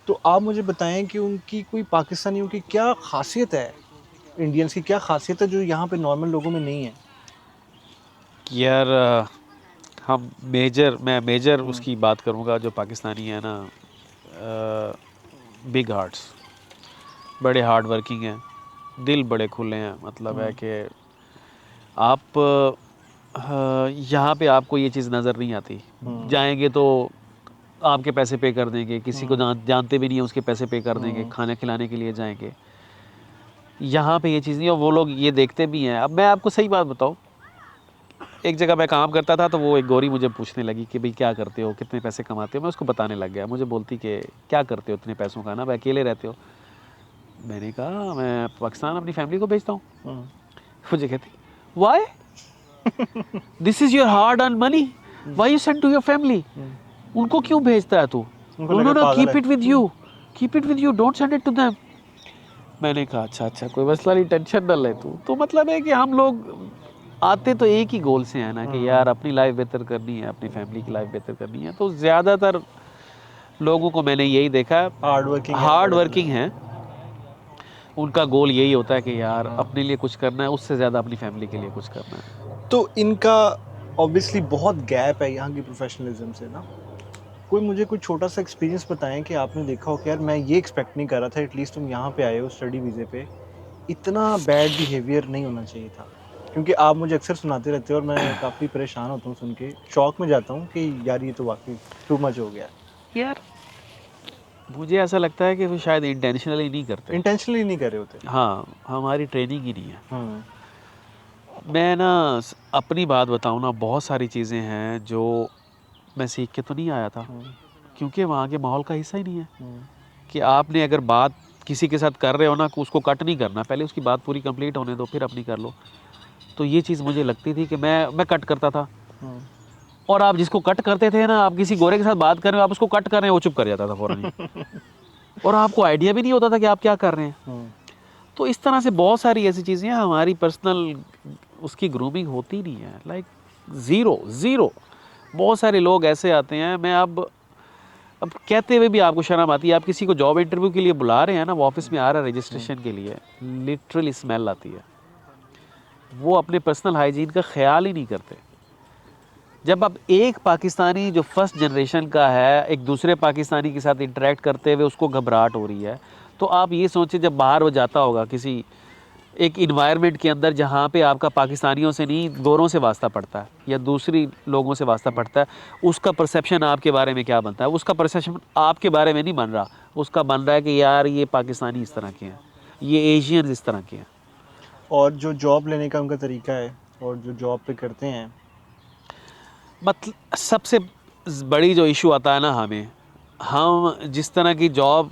तो आप मुझे बताएं कि उनकी कोई पाकिस्तानियों की क्या खासियत है, इंडियंस की क्या खासियत है जो यहाँ पे नॉर्मल लोगों में नहीं है? यार हम मैं मेजर उसकी बात करूँगा जो पाकिस्तानी है ना, बिग हार्ट्स, बड़े हार्ड वर्किंग हैं, दिल बड़े खुले हैं, मतलब है कि आप यहाँ पे आपको ये चीज़ नज़र नहीं आती, जाएंगे तो आपके पैसे पे कर देंगे, किसी को जानते भी नहीं है उसके पैसे पे कर देंगे, खाने खिलाने के लिए जाएंगे। यहाँ पे ये चीज़ नहीं, और वो लोग ये देखते भी हैं। अब मैं आपको सही बात बताऊँ, एक जगह मैं काम करता था तो वो एक गोरी मुझे पूछने लगी कि भाई क्या करते हो, कितने पैसे कमाते हो। मैं उसको बताने लग गया, मुझे बोलती कि क्या करते हो इतने पैसों का, ना भाई अकेले रहते हो। मैंने कहा मैं पाकिस्तान अपनी फैमिली को भेजता हूँ। मुझे कहती why, this is your hard earn money, why you send to your family, उनको क्यों भेजता है तू? No keep it with you, keep it with you, don't send it to them. मैंने कहा अच्छा कोई मसला नहीं, टेंशन न ले तू। तो मतलब है कि हम लोग आते तो एक ही गोल से है ना कि यार अपनी लाइफ बेहतर करनी है, अपनी फैमिली की लाइफ बेहतर करनी है। तो ज़्यादातर लोगों को मैंने यही देखा है, हार्ड वर्किंग है, उनका गोल यही होता है कि यार अपने लिए कुछ करना है, उससे ज़्यादा अपनी फैमिली के लिए कुछ करना है। तो इनका ऑब्वियसली बहुत गैप है यहाँ की प्रोफेशनलिज्म से ना। कोई मुझे कोई छोटा सा एक्सपीरियंस बताएं कि आपने देखा हो कि यार मैं ये एक्सपेक्ट नहीं कर रहा था, एटलीस्ट तुम यहाँ पे आए हो स्टडी वीज़े पे, इतना बैड बिहेवियर नहीं होना चाहिए था। क्योंकि आप मुझे अक्सर सुनाते रहते हो और मैं काफ़ी परेशान होता हूँ सुन के, शौक में जाता हूँ कि यार ये तो वाकई टू मच हो गया। यार मुझे ऐसा लगता है कि वो शायद इंटेंशनली नहीं करते, इंटेंशनली नहीं कर रहे होते। हाँ हमारी ट्रेनिंग ही नहीं है। मैं ना अपनी बात बताऊँ ना, बहुत सारी चीज़ें हैं जो मैं सीख के तो नहीं आया था, क्योंकि वहाँ के माहौल का हिस्सा ही नहीं है। कि आपने अगर बात किसी के साथ कर रहे हो ना, उसको कट नहीं करना, पहले उसकी बात पूरी कंप्लीट होने दो फिर अपनी कर लो। तो ये चीज़ मुझे लगती थी कि मैं कट करता था, और आप जिसको कट करते थे ना, आप किसी गोरे के साथ बात कर रहे हो, आप उसको कट कर रहे हैं, वो चुप कर जाता था फ़ौरन ही। और आपको आइडिया भी नहीं होता था कि आप क्या कर रहे हैं। तो इस तरह से बहुत सारी ऐसी चीज़ें हैं, हमारी पर्सनल उसकी ग्रूमिंग होती नहीं है, लाइक ज़ीरो। बहुत सारे लोग ऐसे आते हैं, मैं अब कहते हुए भी आपको शर्म आती है, आप किसी को जॉब इंटरव्यू के लिए बुला रहे हैं ना, वो ऑफिस में आ रहा है रजिस्ट्रेशन के लिए, लिटरली स्मेल आती है। वो अपने पर्सनल हाइजीन का ख्याल ही नहीं करते। जब अब एक पाकिस्तानी जो फर्स्ट जनरेशन का है एक दूसरे पाकिस्तानी के साथ इंटरेक्ट करते हुए उसको घबराहट हो रही है, तो आप ये सोचें जब बाहर वो जाता होगा किसी एक इन्वायरमेंट के अंदर जहाँ पे आपका पाकिस्तानियों से नहीं गोरों से वास्ता पड़ता है या दूसरी लोगों से वास्ता पड़ता है, उसका परसेप्शन आपके बारे में क्या बनता है? उसका परसेप्शन आपके बारे में नहीं बन रहा, उसका बन रहा है कि यार ये पाकिस्तानी इस तरह के हैं, ये एशियन इस तरह के हैं। और जो जॉब लेने का उनका तरीका है और जो जॉब पे करते हैं, मतलब सबसे बड़ी जो इशू आता है ना, हम जिस तरह की जॉब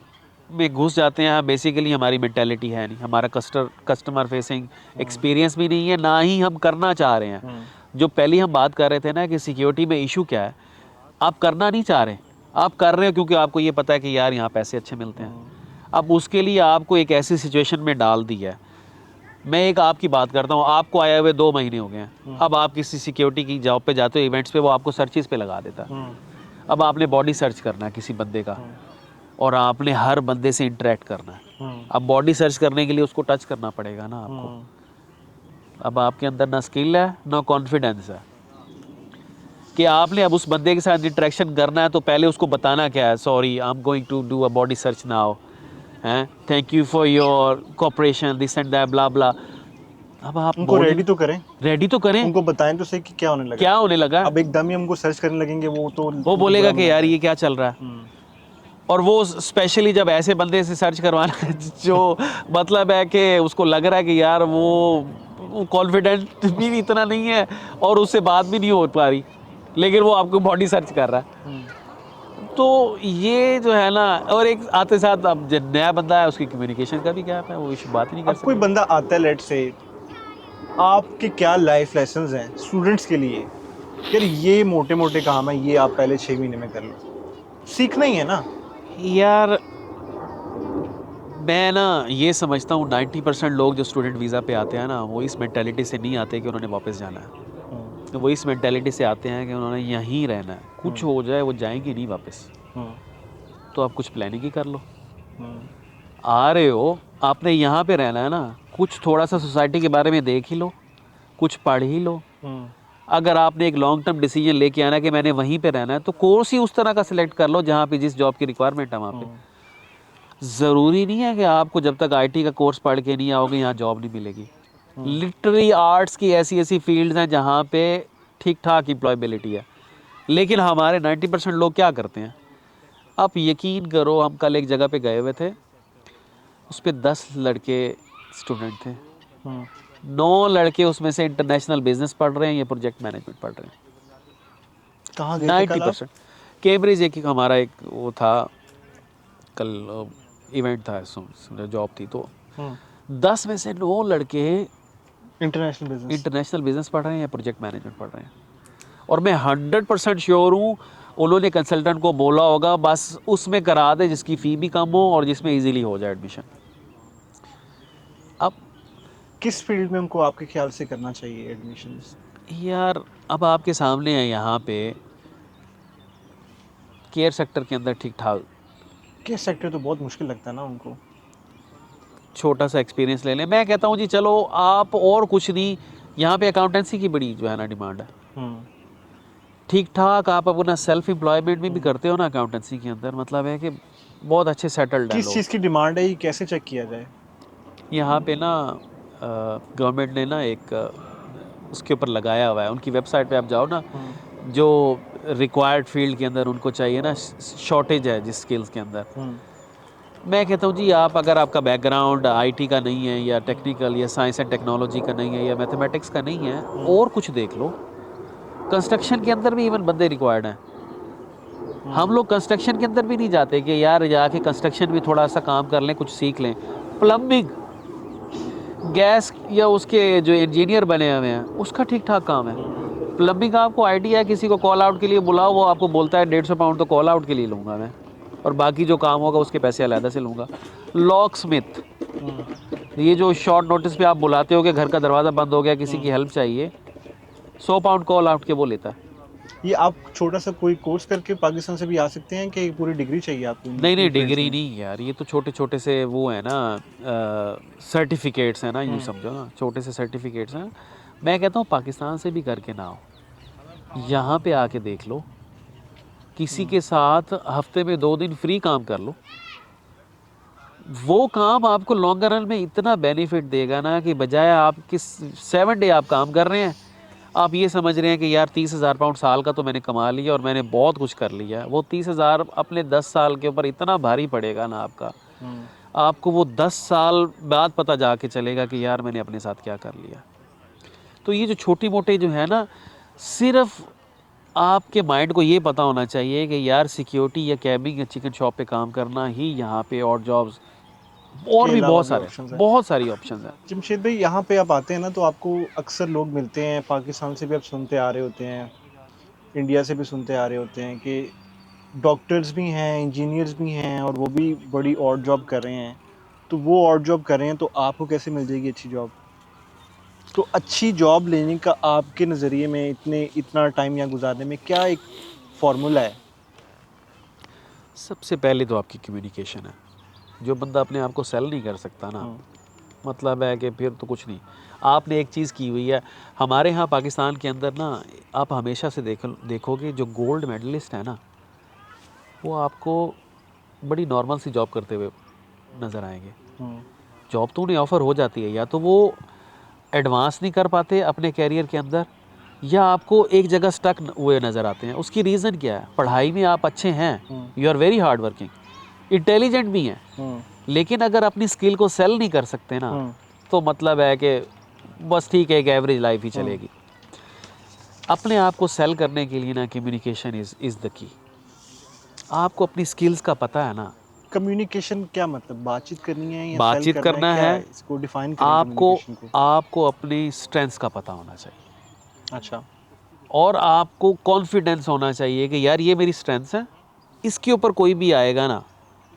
में घुस जाते हैं, बेसिकली हमारी मेंटालिटी है नहीं, हमारा कस्टमर फेसिंग एक्सपीरियंस भी नहीं है, ना ही हम करना चाह रहे हैं। जो पहले हम बात कर रहे थे ना कि सिक्योरिटी में इशू क्या है, आप करना नहीं चाह रहे, आप कर रहे हो क्योंकि आपको ये पता है कि यार यहाँ पैसे अच्छे मिलते हैं। अब उसके लिए आपको एक ऐसी सिचुएशन में डाल दी है। मैं एक आपकी बात करता हूँ, आपको आए हुए 2 महीने हो गए हैं, अब आप किसी सिक्योरिटी की जॉब पे जाते हो, इवेंट्स पे, वो आपको सर्चिस पे लगा देता है। अब आपने बॉडी सर्च करना है किसी बंदे का, और आपने हर बंदे से इंटरेक्ट करना है। अब बॉडी सर्च करने के लिए उसको टच करना पड़ेगा ना आपको। अब आपके अंदर ना स्किल है ना कॉन्फिडेंस है कि आपने अब उस बंदे के साथ इंटरेक्शन करना है, तो पहले उसको बताना क्या है, sorry I am going to do a body search now, हैं, thank you for your cooperation, this and that, blah blah. अब आप उनको रेडी तो करें, रेडी तो करें, उनको बताएं तो सही कि क्या होने लगा। क्या होने लगा। अब एकदम ही हमको सर्च करने लगेंगे, वो तो वो बोलेगा कि यार ये क्या चल रहा है। हम्म, और वो स्पेशली जब ऐसे बंदे से सर्च करवाना है जो मतलब है कि उसको लग रहा है कि यार वो कॉन्फिडेंट भी इतना नहीं है और उससे बात भी नहीं हो पा रही, लेकिन वो आपको बॉडी सर्च कर रहा है। तो ये जो है ना, और एक आते साथ अब जो नया बंदा है उसकी कम्युनिकेशन का भी गैप है, वो इस बात ही नहीं कर अब कोई सकता। बंदा आता है, लेट से, आपके क्या लाइफ लेसन्स हैं स्टूडेंट्स के लिए, यार ये मोटे मोटे काम है, ये आप पहले 6 महीने में कर लो, सीखना ही है ना। यार मैं ना ये समझता हूँ 90% लोग जो स्टूडेंट वीज़ा पे आते हैं ना, वो इस मेंटालिटी से नहीं आते कि उन्होंने वापस जाना है। हम्म, वो इस मेंटालिटी से आते हैं कि उन्होंने यहीं रहना है, कुछ हो जाए वो जाएंगे नहीं वापस। हम्म, तो आप कुछ प्लानिंग ही कर लो। हम्म, आ रहे हो आपने यहाँ पे रहना है ना, कुछ थोड़ा सा सोसाइटी के बारे में देख ही लो, कुछ पढ़ ही लो। हम्म, अगर आपने एक लॉन्ग टर्म डिसीजन लेके आना कि मैंने वहीं पे रहना है, तो कोर्स ही उस तरह का सिलेक्ट कर लो जहाँ पे जिस जॉब की रिक्वायरमेंट है वहाँ पे। हम्म, ज़रूरी नहीं है कि आपको जब तक आईटी का कोर्स पढ़ के नहीं आओगे यहाँ जॉब नहीं मिलेगी। हम्म। लिटरली आर्ट्स की ऐसी ऐसी फील्ड्स हैं जहाँ पे ठीक ठाक एम्प्लॉयबिलिटी है, लेकिन हमारे 90% लोग क्या करते हैं। आप यकीन करो, हम कल एक जगह पे गए हुए थे, उस पर 10 लड़के स्टूडेंट थे, 9 लड़के उसमें से इंटरनेशनल बिजनेस पढ़ रहे हैं या प्रोजेक्ट मैनेजमेंट पढ़ रहे हैं। कहाँ गए थे कल आप? 90%। कैम्ब्रिज एक हमारा एक वो था, कल इवेंट था, जॉब थी, तो 10 में से 9 लड़के इंटरनेशनल बिजनेस। इंटरनेशनल बिजनेस पढ़ रहे हैं या प्रोजेक्ट मैनेजमेंट पढ़ रहे हैं। और मैं 100% श्योर हूँ उन्होंने कंसल्टेंट को बोला होगा बस उसमें करा दे जिसकी फ़ी भी कम हो और जिसमें इजीली हो जाए एडमिशन। अब किस फील्ड में हमको आपके ख्याल से करना चाहिए एडमिशन्स? यार अब आपके सामने है यहाँ पे केयर सेक्टर के अंदर ठीक ठाक किस सेक्टर तो बहुत मुश्किल लगता है ना उनको। छोटा सा एक्सपीरियंस ले लें। मैं कहता हूँ जी चलो आप और कुछ नहीं, यहाँ पे अकाउंटेंसी की बड़ी जो है ना डिमांड है। हम्म, ठीक ठाक आप अपना सेल्फ एम्प्लॉयमेंट में भी करते हो ना अकाउंटेंसी के अंदर, मतलब है कि बहुत अच्छे सेटल्ड हैं किस लोग। चीज़ की डिमांड है, ये कैसे चेक किया जाए? यहाँ पे ना गवर्नमेंट ने ना एक उसके ऊपर लगाया हुआ है, उनकी वेबसाइट पे आप जाओ ना, जो रिक्वायर्ड फील्ड के अंदर उनको चाहिए ना, शॉर्टेज है जिस स्किल्स के अंदर। मैं कहता हूँ जी आप अगर आपका बैकग्राउंड आईटी का नहीं है या टेक्निकल या साइंस एंड टेक्नोलॉजी का नहीं है या मैथमेटिक्स का नहीं है, और कुछ देख लो। कंस्ट्रक्शन के अंदर भी इवन बंदे रिक्वायर्ड हैं। हम लोग कंस्ट्रक्शन के अंदर भी नहीं जाते कि यार जाके कंस्ट्रक्शन भी थोड़ा सा काम कर लें, कुछ सीख लें। प्लम्बिंग, गैस या उसके जो इंजीनियर बने हुए हैं उसका ठीक ठाक काम है। प्लम्बिंग का आपको आइडिया है, किसी को कॉल आउट के लिए बुलाओ, वो आपको बोलता है 150 पाउंड तो कॉल आउट के लिए लूँगा मैं, और बाकी जो काम होगा उसके पैसे अलग से लूँगा। लॉक स्मिथ, ये जो शॉर्ट नोटिस पे आप बुलाते हो कि घर का दरवाज़ा बंद हो गया, किसी की हेल्प चाहिए, 100 पाउंड कॉल आउट के वो लेता है। ये आप छोटा सा कोई कोर्स करके पाकिस्तान से भी आ सकते हैं कि पूरी डिग्री चाहिए आपको? नहीं नहीं, डिग्री नहीं यार, ये तो छोटे छोटे से वो है ना, सर्टिफिकेट्स हैं ना, यूँ समझो ना, छोटे से सर्टिफिकेट्स हैं। मैं कहता हूँ पाकिस्तान से भी करके ना आओ, यहाँ पे आके देख लो, किसी के साथ हफ्ते में 2 दिन फ्री काम कर लो। वो काम आपको लॉन्गर रन में इतना बेनिफिट देगा ना कि बजाय आप किस 7 डे आप काम कर रहे हैं, आप ये समझ रहे हैं कि यार 30,000 पाउंड साल का तो मैंने कमा लिया और मैंने बहुत कुछ कर लिया। वो 30,000 अपने 10 साल के ऊपर इतना भारी पड़ेगा ना आपका, आपको वो 10 साल बाद पता जाके चलेगा कि यार मैंने अपने साथ क्या कर लिया। तो ये जो छोटी मोटे जो है ना, सिर्फ आपके माइंड को ये पता होना चाहिए कि यार सिक्योरिटी या कैबिंग या चिकन शॉप पे काम करना ही यहाँ पे, और जॉब्स और भी बहुत सारी ऑप्शंस हैं। जमशेद भाई, यहाँ पे आप आते हैं ना तो आपको अक्सर लोग मिलते हैं, पाकिस्तान से भी आप सुनते आ रहे होते हैं, इंडिया से भी सुनते आ रहे होते हैं कि डॉक्टर्स भी हैं, इंजीनियर्स भी हैं, और वो भी बड़ी ऑड जॉब कर रहे हैं। तो वो ऑड जॉब कर रहे हैं तो आपको कैसे मिल जाएगी अच्छी जॉब? तो अच्छी जॉब लेने का आपके नज़रिए में इतना टाइम यहाँ गुजारने में क्या एक फार्मूला है? सबसे पहले तो आपकी कम्युनिकेशन है। जो बंदा अपने आप को सेल नहीं कर सकता ना, मतलब है कि फिर तो कुछ नहीं। आपने एक चीज़ की हुई है हमारे यहाँ पाकिस्तान के अंदर ना, आप हमेशा से देखोगे जो गोल्ड मेडलिस्ट है ना, वो आपको बड़ी नॉर्मल सी जॉब करते हुए नज़र आएंगे। जॉब तो उन्हें ऑफ़र हो जाती है, या तो वो एडवांस नहीं कर पाते अपने कैरियर के अंदर, या आपको एक जगह स्टक हुए नज़र आते हैं, उसकी रीज़न क्या है? पढ़ाई में आप अच्छे हैं, you are very hard working, intelligent भी हैं, लेकिन अगर अपनी स्किल को सेल नहीं कर सकते ना, तो मतलब है कि बस ठीक है, एक एवरेज लाइफ ही चलेगी। अपने आप को सेल करने के लिए ना कम्युनिकेशन इज़ द की। आपको अपनी स्किल्स का पता है ना, कम्युनिकेशन क्या मतलब बातचीत करनी है या बातचीत सेल करना करना क्या है, इसको डिफाइन करें आपको कम्युनिकेशन को। आपको अपनी स्ट्रेंथ्स का पता होना चाहिए, अच्छा। और आपको कॉन्फिडेंस होना चाहिए कि यार ये मेरी स्ट्रेंथ्स हैं, इसके ऊपर कोई भी आएगा ना,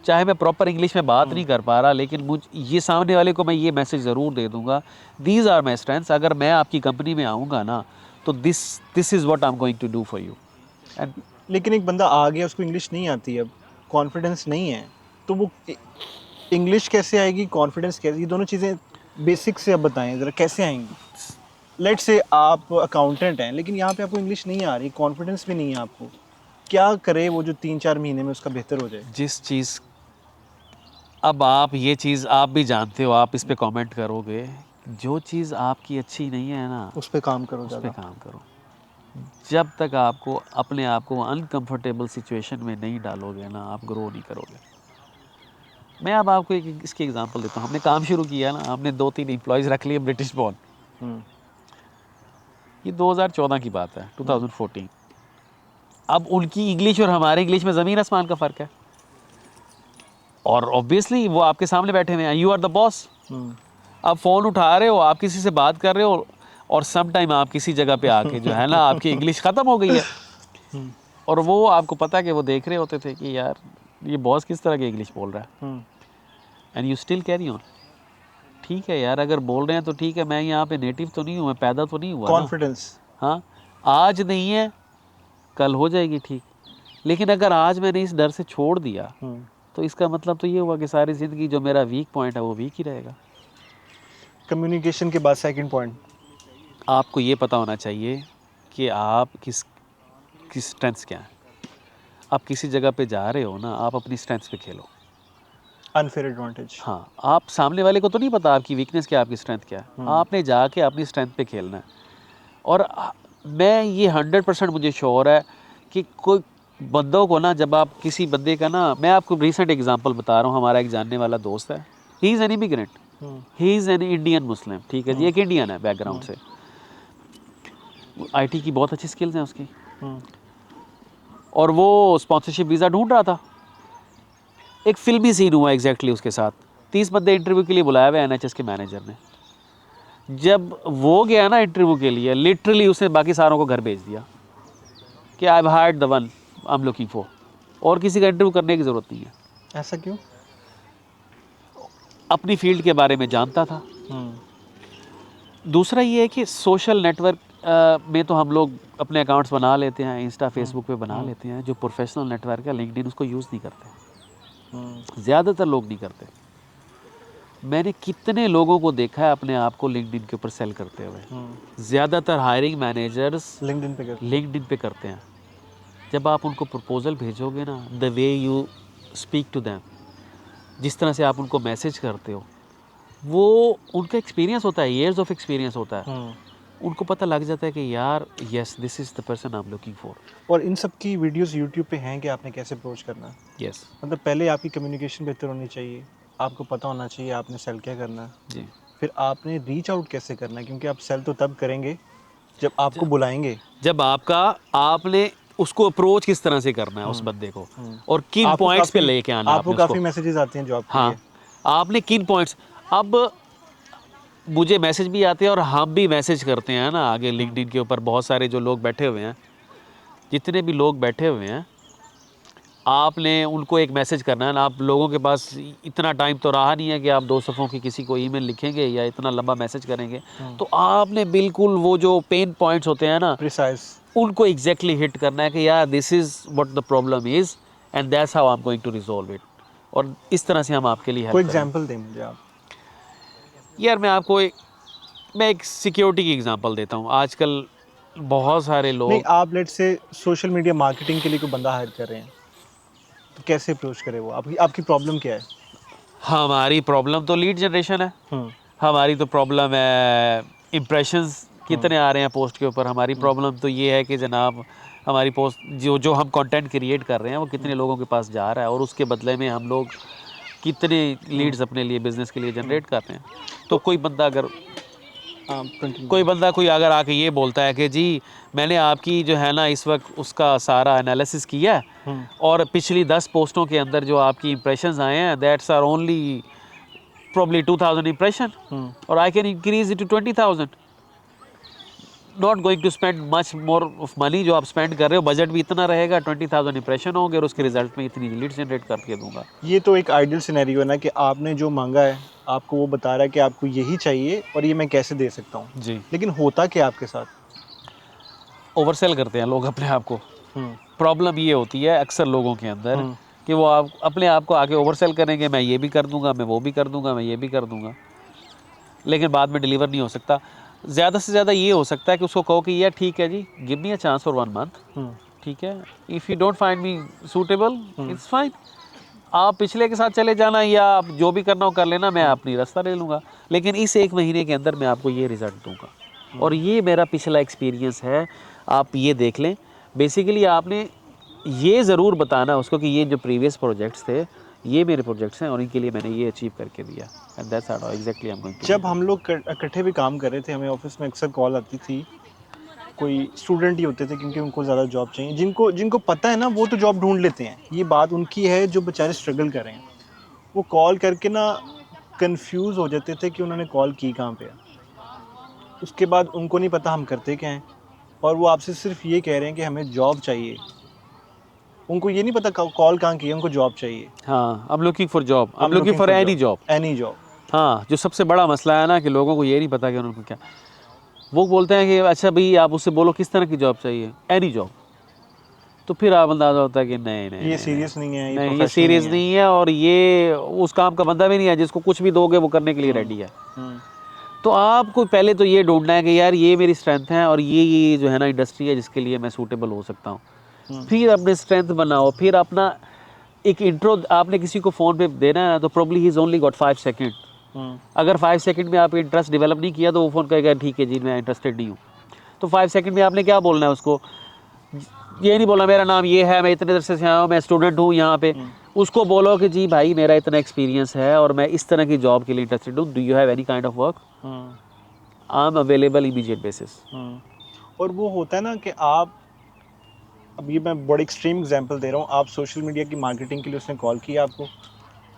चाहे मैं प्रॉपर इंग्लिश में बात नहीं कर पा रहा, लेकिन मुझ ये सामने वाले को मैं ये मैसेज ज़रूर दे दूंगा, दीज आर माई स्ट्रेंथ्स, अगर मैं आपकी कंपनी में आऊँगा ना, तो this is what I am going to do for you. And लेकिन एक बंदा आ गया, उसको इंग्लिश नहीं आती, अब कॉन्फिडेंस नहीं है, तो वो इंग्लिश कैसे आएगी, कॉन्फिडेंस कैसे, ये दोनों चीज़ें बेसिक से अब बताएं ज़रा कैसे आएंगी। लेट्स से आप अकाउंटेंट हैं, लेकिन यहाँ पे आपको इंग्लिश नहीं आ रही, कॉन्फिडेंस भी नहीं है आपको, क्या करे वो जो 3-4 महीने में उसका बेहतर हो जाए। जिस चीज़, अब आप ये चीज़ आप भी जानते हो, आप इस पे कमेंट करोगे, जो चीज़ आपकी अच्छी नहीं है ना, उस पर काम करो उस पे ज़्यादा। काम करो। जब तक आपको अपने आप को अनकंफर्टेबल सिचुएशन में नहीं डालोगे ना, आप ग्रो नहीं करोगे। मैं अब आपको एक इसकी एग्जांपल देता हूँ। हमने काम शुरू किया ना, हमने 2-3 एम्प्लॉयज़ रख लिए ब्रिटिश बॉर्न। हम्म, ये 2014 की बात है, 2014। अब उनकी इंग्लिश और हमारे इंग्लिश में ज़मीन आसमान का फ़र्क है, और ऑब्वियसली वो आपके सामने बैठे हुए हैं, यू आर द बॉस। हम्म, आप फ़ोन उठा रहे हो, आप किसी से बात कर रहे हो, और सम टाइम आप किसी जगह पे आके जो है ना, आपकी इंग्लिश ख़त्म हो गई है, और वो आपको पता है कि वो देख रहे होते थे कि यार ये बॉस किस तरह की इंग्लिश बोल रहा है, hmm, and you still carry on. ठीक है यार, अगर बोल रहे हैं तो ठीक है, मैं यहाँ पे नेटिव तो नहीं हूँ, मैं पैदा तो नहीं हुआ ना। कॉन्फिडेंस। हाँ, आज नहीं है, कल हो जाएगी ठीक, लेकिन अगर आज मैंने इस डर से छोड़ दिया, तो इसका मतलब तो ये हुआ कि सारी ज़िंदगी जो मेरा वीक पॉइंट है वो वीक ही रहेगा। कम्युनिकेशन के बाद सेकंड पॉइंट। आपको ये पता होना चाहिए कि आप किस स्ट्रेंथ्स क्या हैं। आप किसी जगह पे जा रहे हो ना, आप अपनी स्ट्रेंथ्स पे खेलो। Unfair advantage. हाँ, आप सामने वाले को तो नहीं पता आपकी वीकनेस क्या है, आपकी स्ट्रेंथ क्या है, आपने जाके अपनी स्ट्रेंथ पे खेलना है। और मैं ये 100% मुझे श्योर है कि कोई बंदों को ना, जब आप किसी बंदे का ना, मैं आपको रिसेंट एग्जांपल बता रहा हूँ, हमारा एक जानने वाला दोस्त है, he is an immigrant, he is an Indian Muslim, ठीक है जी, एक इंडियन है बैकग्राउंड से, आईटी की बहुत अच्छी स्किल्स हैं उसकी, और वो स्पॉन्सरशिप वीज़ा ढूंढ रहा था। एक फिल्मी सीन हुआ एग्जैक्टली उसके साथ, 30 बंदे इंटरव्यू के लिए बुलाया हुआ एनएचएस के मैनेजर ने। जब वो गया ना इंटरव्यू के लिए, लिटरली उसने बाकी सारों को घर भेज दिया कि I have hired the one I am looking for, और किसी का इंटरव्यू करने की ज़रूरत नहीं है। ऐसा क्यों? अपनी फील्ड के बारे में जानता था। दूसरा ये है कि सोशल नेटवर्क में तो हम लोग अपने अकाउंट्स बना लेते हैं, इंस्टा फेसबुक पे बना लेते हैं, जो प्रोफेशनल नेटवर्क है लिंक्डइन, उसको यूज़ नहीं करते, ज़्यादातर लोग नहीं करते। मैंने कितने लोगों को देखा है अपने आप को लिंक्डइन के ऊपर सेल करते हुए। ज़्यादातर हायरिंग मैनेजर्स लिंक्डइन पे करते हैं। जब आप उनको प्रपोजल भेजोगे ना, the way you speak to them, जिस तरह से आप उनको मैसेज करते हो, वो उनका एक्सपीरियंस होता है, ईयर्स ऑफ एक्सपीरियंस होता है, उनको पता लग जाता है कि यार yes this is the person I am looking for. और इन सब की वीडियोस यूट्यूब पे हैं कि आपने कैसे अप्रोच करना है। यस मतलब पहले आपकी कम्युनिकेशन बेहतर होनी चाहिए, आपको पता होना चाहिए आपने सेल क्या करना है, जी। फिर आपने रीच आउट कैसे करना है, क्योंकि आप सेल तो तब करेंगे जब आपको बुलाएंगे। जब आपने उसको अप्रोच किस तरह से करना है उस बंदे को, और किन आपको पॉइंट्स पे काफ़ी लेके आना है आपको आपने उसको। काफ़ी मैसेजेस आते हैं जो आपके हाँ, लिए। आपने किन पॉइंट्स, अब मुझे मैसेज भी आते हैं और हम भी मैसेज करते हैं ना आगे लिंक्डइन के ऊपर। बहुत सारे जो लोग बैठे हुए हैं, जितने भी लोग बैठे हुए हैं, आपने उनको एक मैसेज करना है ना। आप लोगों के पास इतना टाइम तो रहा नहीं है कि आप 2 सफ़ों की किसी को ईमेल लिखेंगे या इतना लंबा मैसेज करेंगे, तो आपने बिल्कुल वो जो पेन पॉइंट्स होते हैं ना, प्रिसाइज, उनको एग्जैक्टली हिट करना है कि यार this is what the problem is and that's how I am going to resolve it, और इस तरह से हम आपके लिए कोई हेल्प करेंगे। एग्जांपल दें मुझे आप। यार मैं एक सिक्योरिटी की एग्जांपल देता हूँ। आजकल बहुत सारे नहीं, लोग, आप लेट से सोशल मीडिया मार्केटिंग के लिए कोई बंदा हायर कर रहे हैं, तो कैसे अप्रोच करे वो? आपकी प्रॉब्लम क्या है? हमारी प्रॉब्लम तो लीड जनरेशन है, हमारी तो प्रॉब्लम है इम्प्रेशंस कितने आ रहे हैं पोस्ट के ऊपर। हमारी प्रॉब्लम तो ये है कि जनाब हमारी पोस्ट जो हम कंटेंट क्रिएट कर रहे हैं वो कितने लोगों के पास जा रहा है और उसके बदले में हम लोग कितने लीड्स अपने लिए बिजनेस के लिए जनरेट कर रहे हैं। तो कोई बंदा कोई अगर आके ये बोलता है कि जी मैंने आपकी जो है ना इस वक्त उसका सारा एनालिसिस किया है और पिछली 10 पोस्टों के अंदर जो आपकी इंप्रेशंस आए हैं that's are only probably 2000 impression or I can increase it to 20,000, not going to spend much more of money। जो आप स्पेंड कर रहे हो बजट भी इतना रहेगा, 20,000 इंप्रेशन होंगे और उसके रिजल्ट में इतनी लीड जनरेट करके दूंगा। ये तो एक आइडियल सिनेरियो है ना कि आपने जो मांगा है आपको वो बता रहा है कि आपको यही चाहिए और ये मैं कैसे दे सकता हूँ जी। लेकिन होता क्या आपके साथ? ओवरसेल करते हैं लोग अपने आप को। प्रॉब्लम ये होती है अक्सर लोगों के अंदर कि वो आप अपने आप को आगे ओवरसेल करेंगे, मैं ये भी कर दूंगा, मैं वो भी कर दूंगा, मैं ये भी कर दूंगा, लेकिन बाद में डिलीवर नहीं हो सकता। ज़्यादा से ज़्यादा ये हो सकता है कि उसको कहो कि यार ठीक है जी give me a chance for 1 month, ठीक है, if you don't find me suitable it's fine, आप पिछले के साथ चले जाना या आप जो भी करना हो कर लेना, मैं अपनी रास्ता ले लूँगा, लेकिन इस 1 महीने के अंदर मैं आपको ये रिज़ल्ट दूँगा। और ये मेरा पिछला एक्सपीरियंस है, आप ये देख लें। बेसिकली आपने ये ज़रूर बताना उसको कि ये जो प्रीवियस प्रोजेक्ट्स थे ये मेरे प्रोजेक्ट्स हैं और इनके लिए मैंने ये अचीव करके दिया। And that's how exactly I am going to. जब हम लोग इकट्ठे भी काम कर रहे थे हमें ऑफिस में अक्सर कॉल आती थी, कोई स्टूडेंट ही होते थे क्योंकि उनको ज़्यादा जॉब चाहिए, जिनको पता है ना वो तो जॉब ढूंढ लेते हैं, ये बात उनकी है जो बेचारे स्ट्रगल कर रहे हैं। वो कॉल करके ना कंफ्यूज हो जाते थे कि उन्होंने कॉल की कहाँ पे है, उसके बाद उनको नहीं पता हम करते क्या हैं और वो आपसे सिर्फ ये कह रहे हैं कि हमें जॉब चाहिए। उनको ये नहीं पता कॉल कहाँ की है, उनको जॉब चाहिए। हाँ, I am looking for job, I am looking for any job. हाँ, जो सबसे बड़ा मसला है ना कि लोगों को ये नहीं पता कि उनको क्या, वो बोलते हैं कि अच्छा भाई आप उससे बोलो किस तरह की जॉब चाहिए, एनी जॉब। तो फिर आप अंदाज़ा होता है कि नहीं ये सीरियस नहीं है, ये सीरियस नहीं है और ये उस काम का बंदा भी नहीं है जिसको कुछ भी दोगे वो करने के लिए रेडी है। तो आपको पहले तो ये ढूंढना है कि यार ये मेरी स्ट्रेंथ है और ये जो है ना इंडस्ट्री है जिसके लिए मैं सूटेबल हो सकता हूँ। फिर अपने स्ट्रेंथ बनाओ, फिर अपना एक इंट्रो आपने किसी को फ़ोन पे देना है ना तो probably he is only got 5 second. अगर 5 सेकंड में आप इंटरेस्ट डेवलप नहीं किया तो वो फ़ोन कहेगा ठीक है जी मैं इंटरेस्टेड नहीं हूँ। तो 5 सेकंड में आपने क्या बोलना है उसको, ये नहीं बोला मेरा नाम ये है, मैं इतने देर से आया हूँ, मैं स्टूडेंट हूँ यहाँ पे। उसको बोलो कि जी भाई मेरा इतना एक्सपीरियंस है और मैं इस तरह की जॉब के लिए इंटरेस्टेड हूँ, do you have any kind of work, I am available immediate basis. और वो होता है ना कि आप, अब ये मैं बड़ा एक्सट्रीम एग्जांपल दे रहा हूँ, आप सोशल मीडिया की मार्केटिंग के लिए उसने कॉल किया आपको,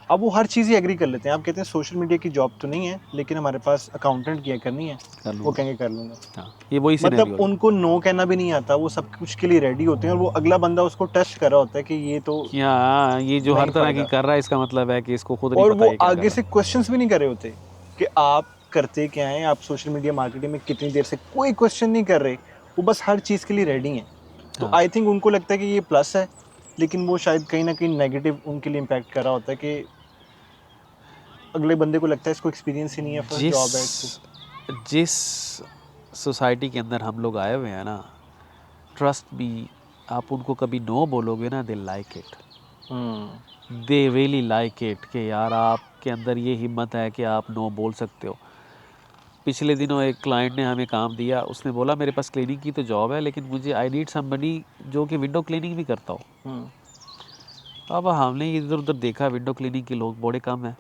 अब वो हर चीज़ ही एग्री कर लेते हैं। आप कहते हैं सोशल मीडिया की जॉब तो नहीं है लेकिन हमारे पास अकाउंटेंट की करनी है, वो कहेंगे कर लूँगा। हाँ, ये वही मतलब उनको नो कहना भी नहीं आता, वो सब कुछ के लिए रेडी होते हैं और वो अगला बंदा उसको टेस्ट कर रहा होता है कि ये तो ये जो हर तरह की कर रहा है इसका मतलब है कि इसको खुद नहीं और पता। वो आगे से क्वेश्चंस भी नहीं कर रहे होते कि आप करते क्या हैं, आप सोशल मीडिया मार्केटिंग में कितनी देर से, कोई क्वेश्चन नहीं कर रहे, वो बस हर चीज़ के लिए रेडी हैं। तो आई थिंक उनको लगता है कि ये प्लस है, लेकिन वो शायद कहीं ना कहीं नेगेटिव उनके लिए इम्पैक्ट कर रहा होता है कि अगले बंदे को लगता है इसको एक्सपीरियंस ही नहीं है, फर्स्ट जॉब है इसको। जिस सोसाइटी के अंदर हम लोग आए हुए हैं ना, ट्रस्ट भी, आप उनको कभी नो बोलोगे ना they like it, they really like it कि यार आपके अंदर ये हिम्मत है कि आप नो बोल सकते हो। पिछले दिनों एक क्लाइंट ने हमें काम दिया, उसने बोला मेरे पास क्लीनिंग की तो जॉब है लेकिन मुझे आई नीड समबडी जो कि विंडो क्लीनिंग भी करता हो। अब हमने इधर उधर देखा, विंडो क्लीनिंग के लोग बड़े कम हैं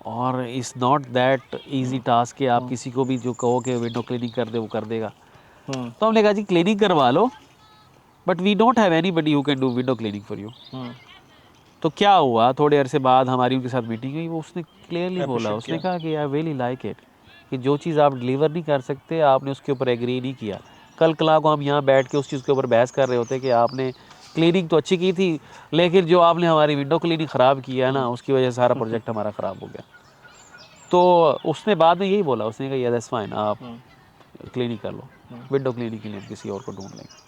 और is not that easy task कि आप किसी को भी जो कहो कि विंडो क्लीनिंग कर दे वो कर देगा। तो हमने कहा जी क्लीनिंग करवा लो but we don't have anybody who can do window cleaning for you. तो क्या हुआ, थोड़े अरसे बाद हमारी उनके साथ मीटिंग हुई, वो उसने क्लियरली बोला, उसने कहा कि आई रियली लाइक इट कि जो चीज़ आप डिलीवर नहीं कर सकते आपने उसके ऊपर एग्री नहीं किया। कल कला को हम यहाँ बैठ के उस चीज़ के ऊपर बहस कर रहे होते कि आपने क्लीनिंग तो अच्छी की थी लेकिन जो आपने हमारी विंडो क्लीनिंग ख़राब किया ना उसकी वजह से सारा प्रोजेक्ट हमारा ख़राब हो गया। तो उसने बाद में यही बोला, उसने कहा दैट्स फाइन आप क्लीनिंग कर लो, विंडो क्लीनिंग के लिए हम किसी और को ढूंढ लेंगे।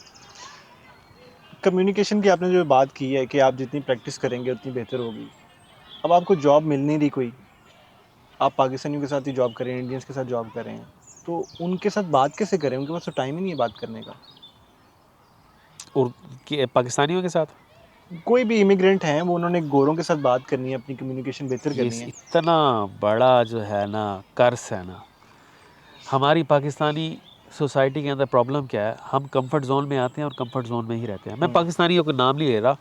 कम्युनिकेशन की आपने जो बात की है कि आप जितनी प्रैक्टिस करेंगे उतनी बेहतर होगी। अब आपको जॉब मिल नहीं रही कोई, आप पाकिस्तानियों के साथ ही जॉब करें, इंडियंस के साथ जॉब करें, तो उनके साथ बात कैसे करें, उनके पास तो टाइम ही नहीं है बात करने का। और पाकिस्तानियों के साथ कोई भी इमिग्रेंट हैं, वो उन्होंने गोरों के साथ बात करनी है, अपनी कम्युनिकेशन बेहतर करनी है। इतना बड़ा जो है ना कर्स है ना, हमारी पाकिस्तानी सोसाइटी के अंदर प्रॉब्लम क्या है, हम कंफर्ट जोन में आते हैं और कंफर्ट जोन में ही रहते हैं। मैं पाकिस्तानियों का नाम नहीं ले रहा,